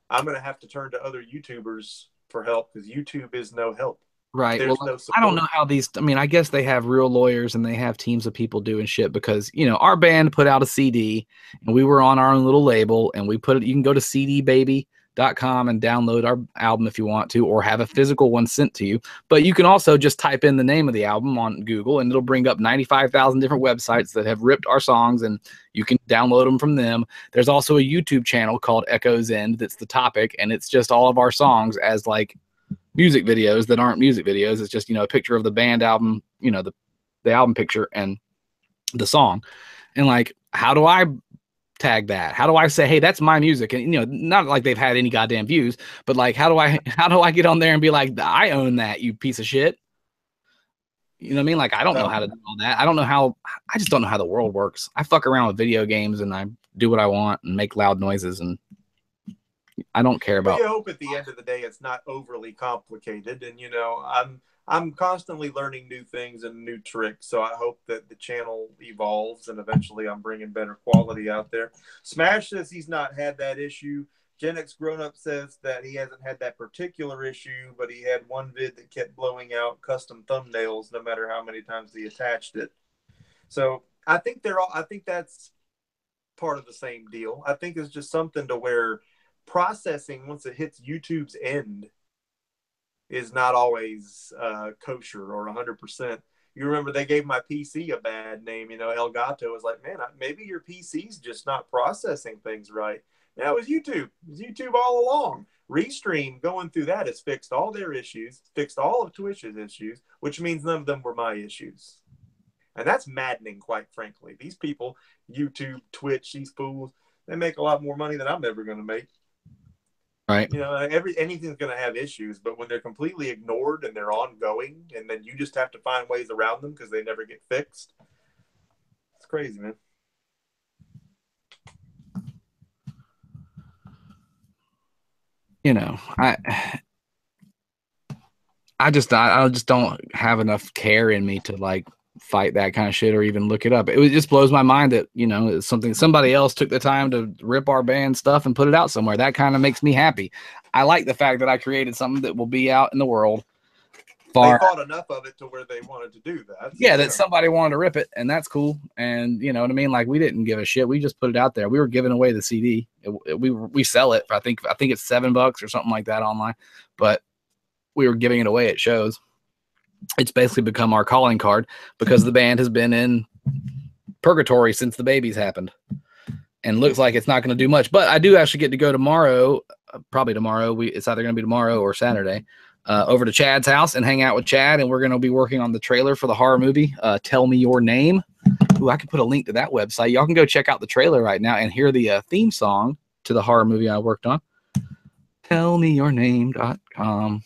I'm going to have to turn to other YouTubers for help, because YouTube is no help. Right. There's no support. I don't know how these, I mean, I guess they have real lawyers and they have teams of people doing shit, because, you know, our band put out a CD and we were on our own little label, and we put it, you can go to cdbaby.com and download our album if you want to, or have a physical one sent to you. But you can also just type in the name of the album on Google and it'll bring up 95,000 different websites that have ripped our songs, and you can download them from them. There's also a YouTube channel called Echo's End that's the topic, and it's just all of our songs as like music videos that aren't music videos. It's just, you know, a picture of the band album, you know, the album picture and the song. And like, how do I tag that? How do I say, hey, that's my music? And, you know, not like they've had any goddamn views, but like, how do I get on there and be like, I own that, you piece of shit? You know what I mean? Like, I don't know how to do all that. I just don't know how the world works. I fuck around with video games and I do what I want and make loud noises, and I don't care about. I hope at the end of the day it's not overly complicated, and you know, I'm constantly learning new things and new tricks. So I hope that the channel evolves and eventually I'm bringing better quality out there. Smash says he's not had that issue. Gen X Grown Up says that he hasn't had that particular issue, but he had one vid that kept blowing out custom thumbnails no matter how many times he attached it. So I think that's part of the same deal. I think it's just something to where processing, once it hits YouTube's end, is not always kosher or 100%. You remember they gave my PC a bad name. You know, Elgato was like, man, maybe your PC's just not processing things right. Now it was YouTube. It was YouTube all along. Restream, going through that, has fixed all their issues, fixed all of Twitch's issues, which means none of them were my issues. And that's maddening, quite frankly. These people, YouTube, Twitch, these fools, they make a lot more money than I'm ever going to make. Right. You know, anything's going to have issues, but when they're completely ignored and they're ongoing, and then you just have to find ways around them because they never get fixed, it's crazy, man. You know, I just don't have enough care in me to like fight that kind of shit or even look it up. It just blows my mind that, you know, it's something somebody else took the time to rip our band stuff and put it out somewhere. That kind of makes me happy. I like the fact that I created something that will be out in the world. They thought enough of it to where they wanted to do that. Yeah, that somebody wanted to rip it, and that's cool. And you know what I mean? Like, we didn't give a shit. We just put it out there. We were giving away the CD. We sell it for, I think it's $7 or something like that online, but we were giving it away at shows. It's basically become our calling card because the band has been in purgatory since the babies happened, and looks like it's not going to do much. But I do actually get to go tomorrow, probably tomorrow. It's either going to be tomorrow or Saturday. Over to Chad's house and hang out with Chad, and we're going to be working on the trailer for the horror movie, Tell Me Your Name. Ooh, I can put a link to that website. Y'all can go check out the trailer right now and hear the theme song to the horror movie I worked on. TellMeYourName.com.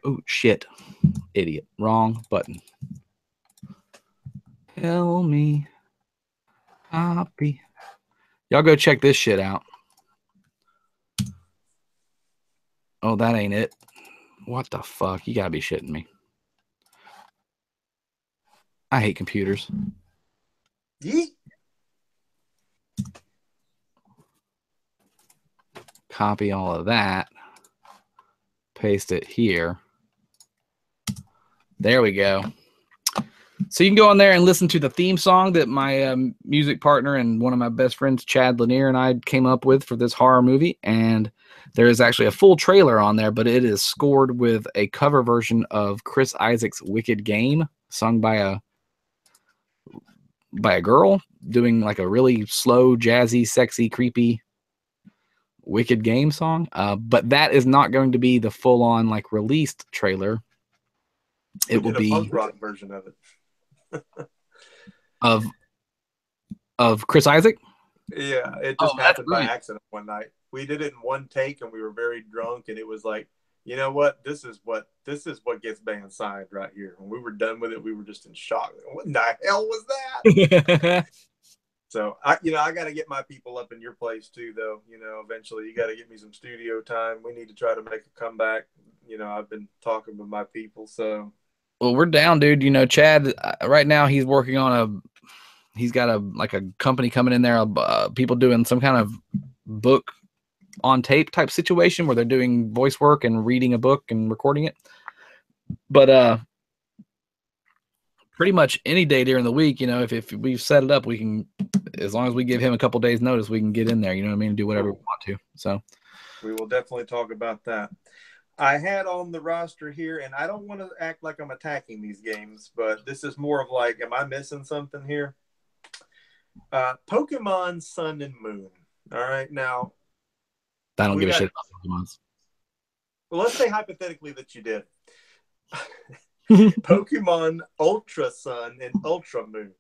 Oh, shit. Idiot. Wrong button. Tell me, Poppy. Y'all go check this shit out. Oh, that ain't it. What the fuck? You gotta be shitting me. I hate computers. Yeet. Copy all of that. Paste it here. There we go. So you can go on there and listen to the theme song that my music partner and one of my best friends, Chad Lanier, and I came up with for this horror movie. And there is actually a full trailer on there, but it is scored with a cover version of Chris Isaak's Wicked Game, sung by a girl doing like a really slow, jazzy, sexy, creepy Wicked Game song. But that is not going to be the full-on like released trailer. It will be a punk rock version of it. of Chris Isaak. Yeah, it just happened by accident one night. We did it in one take, and we were very drunk, and it was like, you know what? This is what gets band signed right here. When we were done with it, we were just in shock. What in the hell was that? So I got to get my people up in your place too, though. You know, eventually you got to get me some studio time. We need to try to make a comeback. You know, I've been talking with my people, so. Well, we're down, dude. You know, Chad, right now he's working on he's got a company coming in there, people doing some kind of book on tape type situation where they're doing voice work and reading a book and recording it. But pretty much any day during the week, you know, if we've set it up, we can, as long as we give him a couple days notice, we can get in there, you know what I mean, and do whatever we want to. So we will definitely talk about that. I had on the roster here, and I don't want to act like I'm attacking these games, but this is more of like, am I missing something here? Pokemon Sun and Moon. All right, now. I don't give a shit about Pokemon. Well, let's say hypothetically that you did. Pokemon Ultra Sun and Ultra Moon.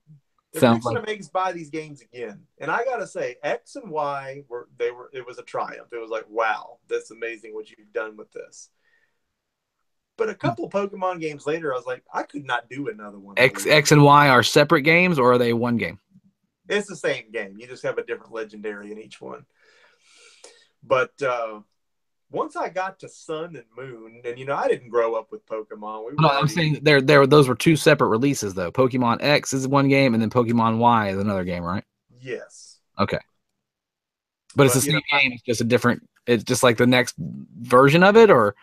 They're fixing to make us buy these games again. And I gotta say, X and Y it was a triumph. It was like, wow, that's amazing what you've done with this. But a couple Pokemon games later, I was like, I could not do another one. X and Y are separate games, or are they one game? It's the same game. You just have a different legendary in each one. But once I got to Sun and Moon, and you know, I didn't grow up with Pokemon. I'm saying those were two separate releases though. Pokemon X is one game, and then Pokemon Y is another game, right? Yes. Okay. But it's the same game. It's just a different. It's just like the next version of it, or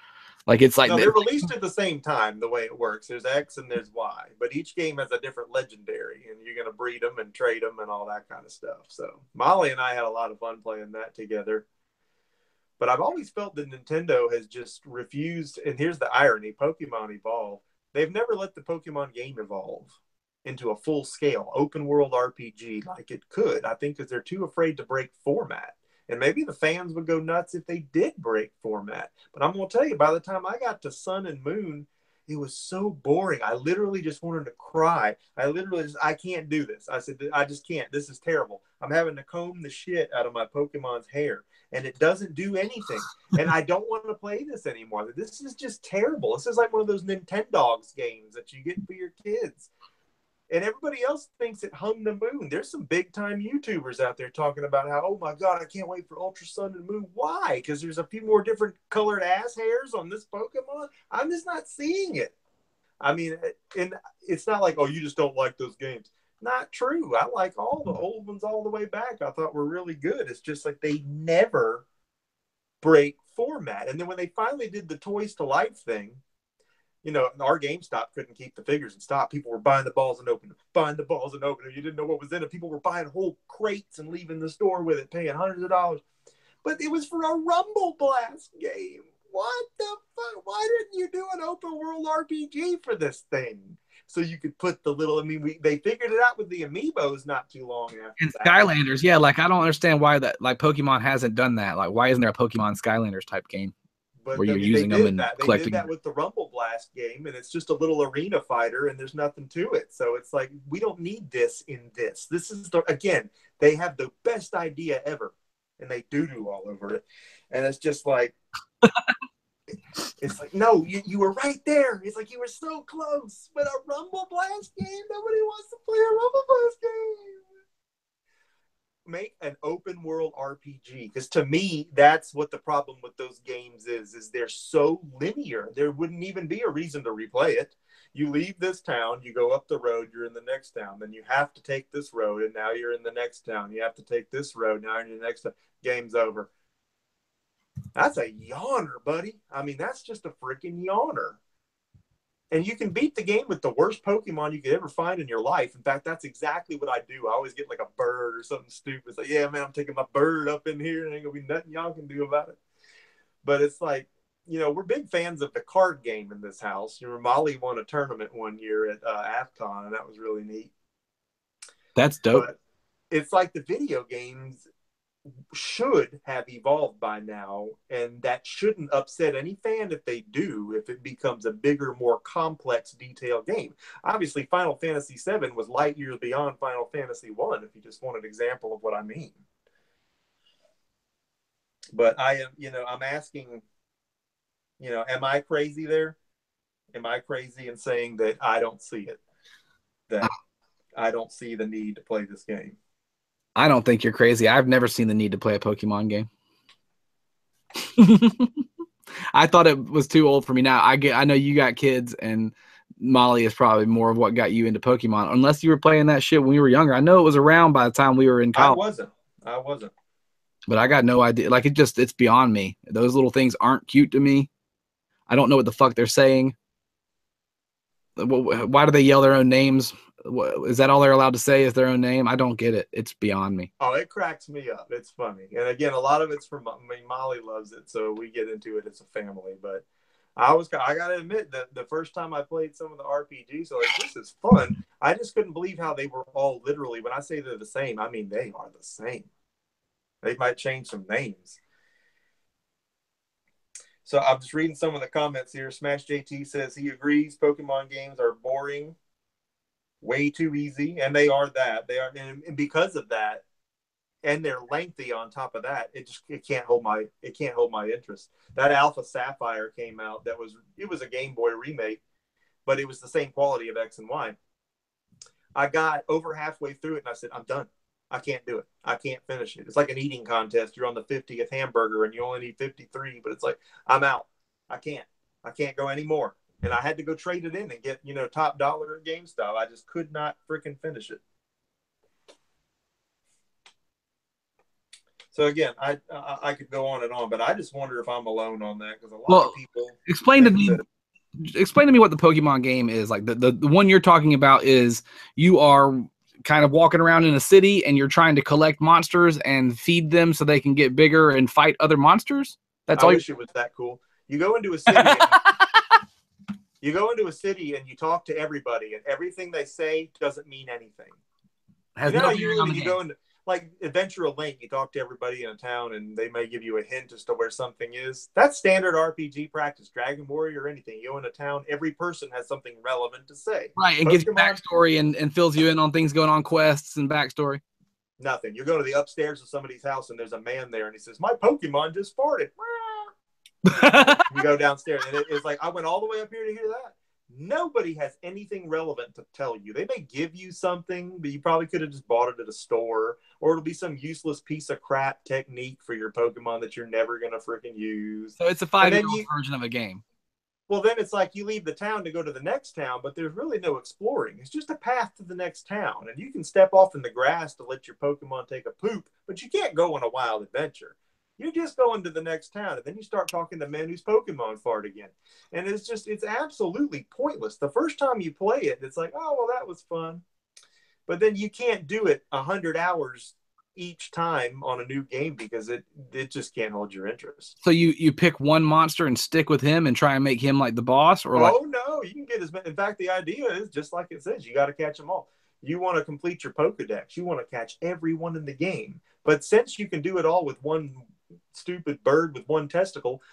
like it's like they're released at the same time. The way it works, there's X and there's Y, but each game has a different legendary, and you're gonna breed them and trade them and all that kind of stuff. So Molly and I had a lot of fun playing that together. But I've always felt that Nintendo has just refused, and here's the irony, Pokemon Evolve. They've never let the Pokemon game evolve into a full-scale open-world RPG like it could. I think because they're too afraid to break format. And maybe the fans would go nuts if they did break format. But I'm going to tell you, by the time I got to Sun and Moon, it was so boring. I literally just wanted to cry. I can't do this. I said, I just can't. This is terrible. I'm having to comb the shit out of my Pokemon's hair. And it doesn't do anything. And I don't want to play this anymore. This is just terrible. This is like one of those Nintendogs games that you get for your kids. And everybody else thinks it hung the moon. There's some big-time YouTubers out there talking about how, oh, my God, I can't wait for Ultra Sun and Moon. Why? Because there's a few more different colored ass hairs on this Pokemon? I'm just not seeing it. I mean, and it's not like, oh, you just don't like those games. Not true. I like all the old ones all the way back. I thought were really good. It's just like they never break format. And then when they finally did the Toys to Life thing, our GameStop couldn't keep the figures in stock. People were buying the balls and opening them, buying the balls and opening them. You didn't know what was in it. People were buying whole crates and leaving the store with it, paying hundreds of dollars. But it was for a Rumble Blast game. What the fuck? Why didn't you do an open world RPG for this thing? So you could put the little, they figured it out with the amiibos not too long after And that. Skylanders, yeah, like I don't understand why that, like Pokemon hasn't done that. Like, why isn't there a Pokemon Skylanders type game But where you're they using them and They collecting? did that with the Rumble Blast game, and it's just a little arena fighter, and there's nothing to it. So it's like, we don't need this in this. This is again, they have the best idea ever, and they doo-doo all over it. And it's just like, it's like, no, you were right there. It's like you were so close. But a Rumble Blast game, nobody wants to play a Rumble Blast game. Make an open world RPG, because to me, that's what the problem with those games is they're so linear. There wouldn't even be a reason to replay it. You leave this town, you go up the road, you're in the next town, then you have to take this road, and now you're in the next town. You have to take this road, now you're in the next town. Game's over. That's a yawner, buddy. I mean, that's just a freaking yawner. And you can beat the game with the worst Pokemon you could ever find in your life. In fact, that's exactly what I do. I always get like a bird or something stupid. It's like, yeah, man, I'm taking my bird up in here and ain't going to be nothing y'all can do about it. But it's like, we're big fans of the card game in this house. Molly won a tournament one year at AFCON, and that was really neat. That's dope. But it's like the video games should have evolved by now, and that shouldn't upset any fan if they do, if it becomes a bigger, more complex, detailed game. Obviously, Final Fantasy VII was light years beyond Final Fantasy I, if you just want an example of what I mean. But I am, I'm asking, am I crazy there? Am I crazy in saying that I don't see it? That I don't see the need to play this game? I don't think you're crazy. I've never seen the need to play a Pokemon game. I thought it was too old for me. Now I know you got kids, and Molly is probably more of what got you into Pokemon. Unless you were playing that shit when we were younger. I know it was around by the time we were in college. I wasn't. But I got no idea. Like, it's beyond me. Those little things aren't cute to me. I don't know what the fuck they're saying. Why do they yell their own names? Is that all they're allowed to say is their own name? I don't get it. It's beyond me. Oh, it cracks me up. It's funny. And again, a lot of it's from, Molly loves it, so we get into it as a family. But I got to admit that the first time I played some of the RPGs, so like, this is fun. I just couldn't believe how they were all literally, when I say they're the same, I mean, they are the same. They might change some names. So I'm just reading some of the comments here. Smash JT says he agrees Pokemon games are boring, way too easy, and they are that. They are, and because of that, and they're lengthy on top of that, it can't hold my interest. That Alpha Sapphire came out, it was a Game Boy remake, but it was the same quality of X and Y. I got over halfway through it and I said, I'm done. I can't do it. I can't finish it. It's like an eating contest. You're on the 50th hamburger and you only need 53, but it's like, I'm out. I can't go anymore. And I had to go trade it in and get, top dollar at GameStop. I just could not freaking finish it. So again, I could go on and on, but I just wonder if I'm alone on that, because a lot of people explain to me what the Pokemon game is. Like the one you're talking about is you are kind of walking around in a city and you're trying to collect monsters and feed them so they can get bigger and fight other monsters. I wish it was that cool. You go into a city. You go into a city and you talk to everybody, and everything they say doesn't mean anything. You go into like Adventure Link, you talk to everybody in a town, and they may give you a hint as to where something is. That's standard RPG practice. Dragon Warrior or anything. You go in a town, every person has something relevant to say. Right, it gives you backstory and fills you in on things going on, quests and backstory. Nothing. You go to the upstairs of somebody's house, and there's a man there, and he says, "My Pokemon just farted." You go downstairs, and it's like, I went all the way up here to hear that. Nobody has anything relevant to tell you. They may give you something, but you probably could have just bought it at a store, or it'll be some useless piece of crap technique for your Pokemon that you're never going to freaking use. So it's a 5-year-old version of a game. Well, then it's like you leave the town to go to the next town, but there's really no exploring. It's just a path to the next town. And you can step off in the grass to let your Pokemon take a poop, but you can't go on a wild adventure. You're just going to the next town, and then you start talking to men whose Pokemon fart again. And it's absolutely pointless. The first time you play it, it's like, oh, well, that was fun. But then you can't do it 100 hours each time on a new game because it just can't hold your interest. So you pick one monster and stick with him and try and make him like the boss, or oh no, you can get as many. In fact, the idea is just like it says, you got to catch them all. You want to complete your Pokedex. You want to catch everyone in the game. But since you can do it all with one stupid bird with one testicle,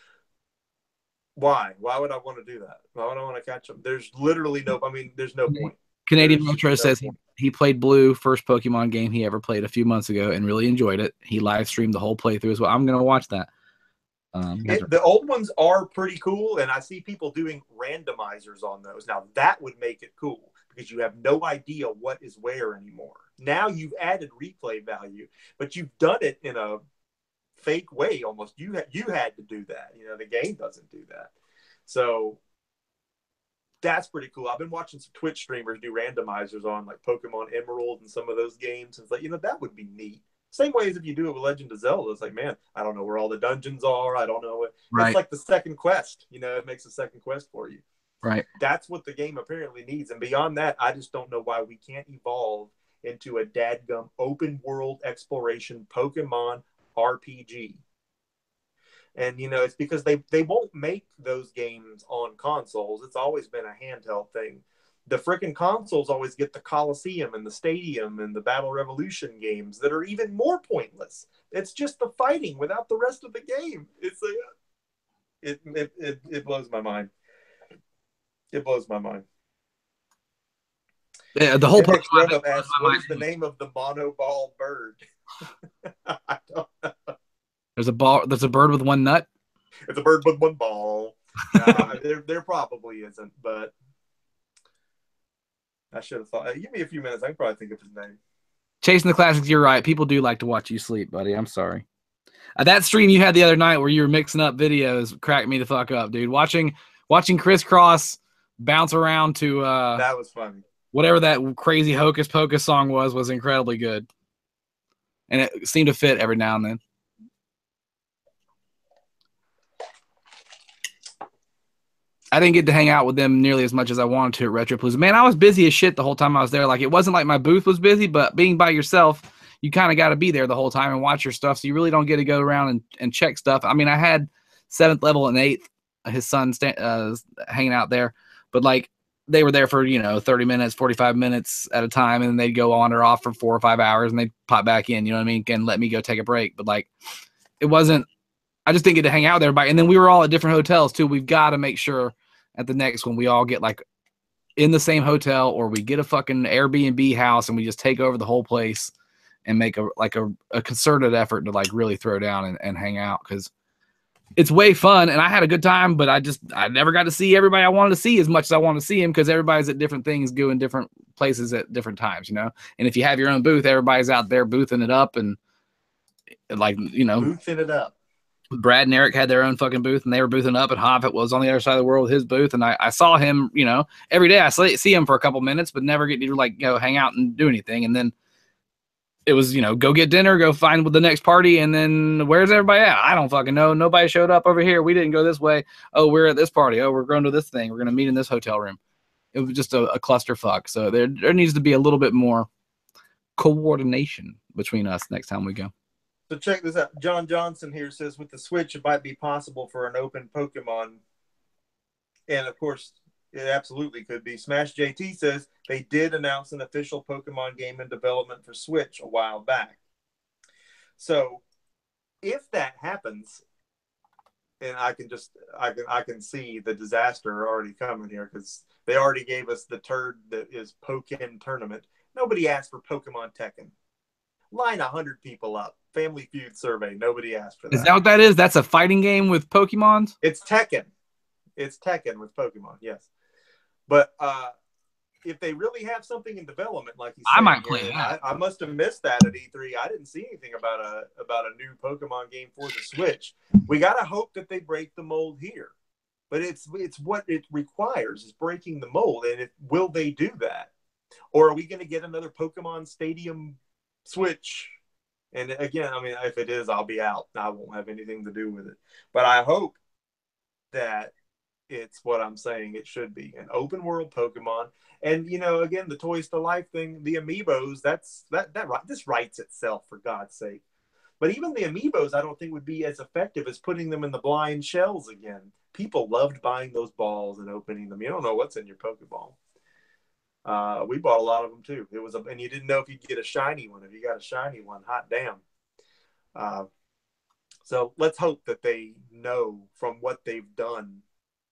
why would I want to do that? Why would I want to catch them? There's literally no. I mean, there's no point. Canadian Retro says he played Blue, first Pokemon game he ever played a few months ago, and really enjoyed it. He live streamed the whole playthrough as well. I'm gonna watch that. The old ones are pretty cool, and I see people doing randomizers on those. Now that would make it cool because you have no idea what is where anymore. Now you've added replay value, but you've done it in a fake way almost. You had to do that. You know, the game doesn't do that. So that's pretty cool. I've been watching some Twitch streamers do randomizers on like Pokemon Emerald and some of those games. It's like, that would be neat. Same way as if you do it with Legend of Zelda. It's like, man, I don't know where all the dungeons are. I don't know what. Right. It's like the second quest. It makes a second quest for you. Right. That's what the game apparently needs. And beyond that, I just don't know why we can't evolve into a dadgum open world exploration Pokemon RPG. And, it's because they won't make those games on consoles. It's always been a handheld thing. The freaking consoles always get the Coliseum and the Stadium and the Battle Revolution games that are even more pointless. It's just the fighting without the rest of the game. It's like, it blows my mind. It blows my mind. Yeah, the whole Pokemon asks, what is the name of the monoball bird? I don't know. There's a bird with one nut. It's a bird with one ball. There probably isn't, but I should have thought. Give me a few minutes. I can probably think of his name. Chasing the Classics, you're right. People do like to watch you sleep, buddy. I'm sorry. That stream you had the other night where you were mixing up videos cracked me the fuck up, dude. Watching Crisscross bounce around to that was funny. Whatever that crazy Hocus Pocus song was incredibly good. And it seemed to fit every now and then. I didn't get to hang out with them nearly as much as I wanted to at Retropalooza. Man, I was busy as shit the whole time I was there. Like, it wasn't like my booth was busy, but being by yourself, you kind of got to be there the whole time and watch your stuff, so you really don't get to go around and check stuff. I mean, I had 7th level and 8th, his son hanging out there, but, like, they were there for, 30 minutes, 45 minutes at a time, and then they'd go on or off for 4 or 5 hours, and they'd pop back in, you know what I mean, and let me go take a break. But, like, it wasn't – I just didn't get to hang out with everybody. And then we were all at different hotels, too. We've got to make sure – at the next one, we all get like in the same hotel, or we get a fucking Airbnb house and we just take over the whole place and make a concerted effort to like really throw down and hang out, because it's way fun. And I had a good time, but I never got to see everybody I wanted to see as much as I wanted to see him, because everybody's at different things, doing different places at different times, And if you have your own booth, everybody's out there boothing it up and like, boothing it up. Brad and Eric had their own fucking booth, and they were boothing up, and Hobbit was on the other side of the world with his booth. And I saw him, every day. I see him for a couple minutes, but never get to like, hang out and do anything. And then it was, go get dinner, go find the next party. And then where's everybody at? I don't fucking know. Nobody showed up over here. We didn't go this way. Oh, we're at this party. Oh, we're going to this thing. We're going to meet in this hotel room. It was just a clusterfuck. So there needs to be a little bit more coordination between us next time we go. So check this out. John Johnson here says, with the Switch, it might be possible for an open Pokemon. And, of course, it absolutely could be. Smash JT says they did announce an official Pokemon game in development for Switch a while back. So if that happens, and I can see the disaster already coming here, because they already gave us the turd that is Pokken Tournament. Nobody asked for Pokemon Tekken. Line 100 people up. Family Feud survey. Nobody asked for that. Is that what that is? That's a fighting game with Pokemons? It's Tekken. It's Tekken with Pokemon, yes. But if they really have something in development, like you said, I might play that. I must have missed that at E3. I didn't see anything about a new Pokemon game for the Switch. We got to hope that they break the mold here. but it's what it requires is breaking the mold. And will they do that? Or are we going to get another Pokemon Stadium Switch? And again, I mean, if it is, I'll be out. I won't have anything to do with it. But I hope that it's what I'm saying it should be, an open world Pokemon. And again, the Toys to Life thing, the amiibos, this writes itself, for God's sake. But even the amiibos, I don't think would be as effective as putting them in the blind shells again. People loved buying those balls and opening them. You don't know what's in your Pokeball. We bought a lot of them too. And you didn't know if you'd get a shiny one. If you got a shiny one, hot damn. So let's hope that they know from what they've done,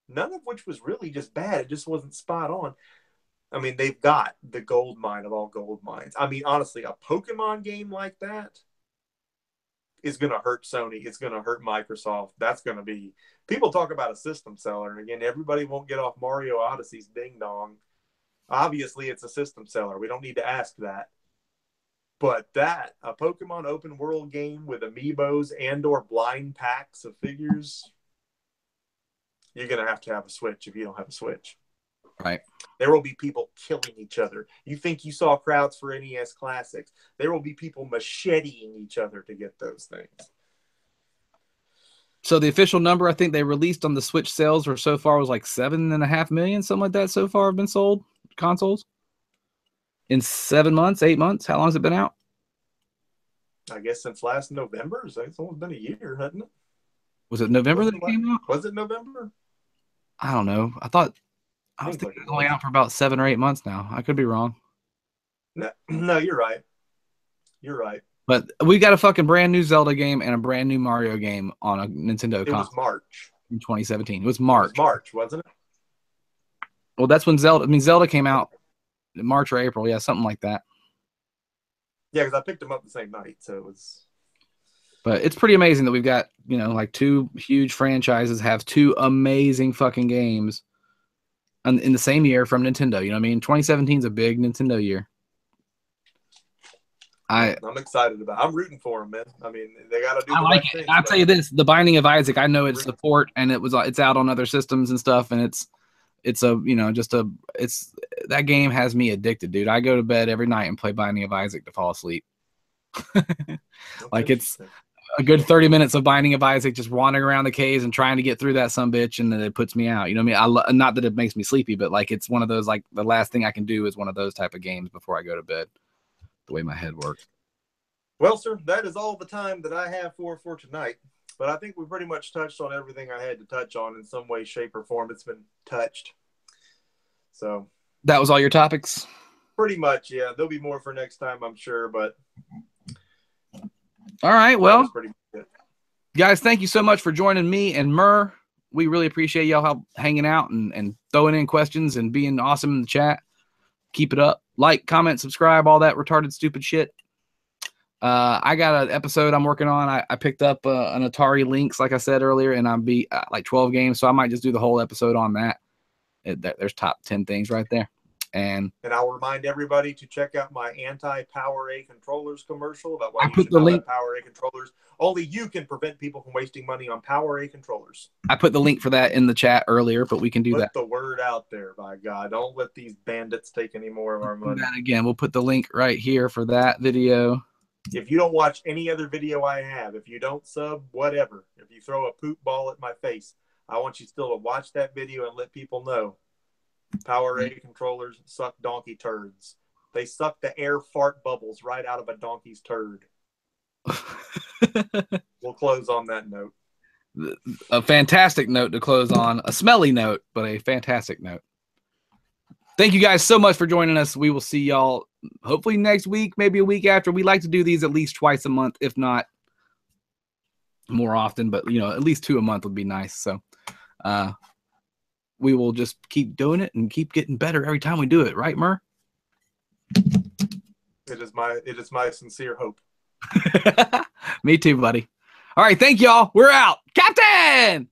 none of which was really just bad. It just wasn't spot on. I mean, they've got the gold mine of all gold mines. I mean, honestly, a Pokemon game like that is going to hurt Sony. It's going to hurt Microsoft. That's going to be, people talk about a system seller. And again, everybody won't get off Mario Odyssey's ding dong. Obviously, it's a system seller. We don't need to ask that. But a Pokemon open world game with amiibos and or blind packs of figures, you're going to have a Switch if you don't have a Switch. Right. There will be people killing each other. You think you saw crowds for NES Classics. There will be people macheting each other to get those things. So the official number I think they released on the Switch sales or so far was like 7.5 million, something like that so far have been sold consoles in 7 months, 8 months. How long has it been out? I guess since last November. So it's almost been a year, hasn't it? Was it November that it came out? Was it November? I don't know. I was thinking it was only out for about 7 or 8 months now. I could be wrong. No, you're right. You're right. But we got a fucking brand new Zelda game and a brand new Mario game on a Nintendo console. It was March. In 2017. It was March. It was March, wasn't it? Well, that's when Zelda came out in March or April. Yeah, something like that. Yeah, because I picked them up the same night, so it was. But it's pretty amazing that we've got, like 2 huge franchises have 2 amazing fucking games in the same year from Nintendo. You know what I mean? 2017 is a big Nintendo year. I'm excited about it. I'm rooting for them, man. I mean, they got to do the right thing. I'll tell you this, The Binding of Isaac, I know it's support and it's out on other systems and stuff, and it's that game has me addicted, dude. I go to bed every night and play Binding of Isaac to fall asleep. Like it's a good 30 minutes of Binding of Isaac, just wandering around the caves and trying to get through that sumbitch, and then it puts me out. You know what I mean? Not that it makes me sleepy, but like it's one of those, like the last thing I can do is one of those type of games before I go to bed. The way my head works. Well, sir, that is all the time that I have for tonight. But I think we pretty much touched on everything I had to touch on in some way, shape, or form. It's been touched. So that was all your topics? Pretty much, yeah. There'll be more for next time, I'm sure, but all right, well, guys, thank you so much for joining me and Mur. We really appreciate y'all hanging out and throwing in questions and being awesome in the chat. Keep it up. Like, comment, subscribe, all that retarded stupid shit. I got an episode I'm working on. I picked up an Atari Lynx, like I said earlier, and I'm beat like 12 games, so I might just do the whole episode on that. There's top 10 things right there. And I'll remind everybody to check out my anti-Power A controllers commercial about why I put the link. Power A controllers. Only you can prevent people from wasting money on Power A controllers. I put the link for that in the chat earlier, but we can do that. Put the word out there, by God. Don't let these bandits take any more of our money. That again, we'll put the link right here for that video. If you don't watch any other video I have, if you don't sub, whatever, if you throw a poop ball at my face, I want you still to watch that video and let people know Power A controllers suck donkey turds. They suck the air fart bubbles right out of a donkey's turd. We'll close on that note. A fantastic note to close on. A smelly note, but a fantastic note. Thank you guys so much for joining us. We will see y'all hopefully next week, maybe a week after. We like to do these at least twice a month, if not more often, but at least 2 a month would be nice. So we will just keep doing it and keep getting better every time we do it, right, Mur? It is my sincere hope. Me too, buddy. All right, thank y'all. We're out. Captain!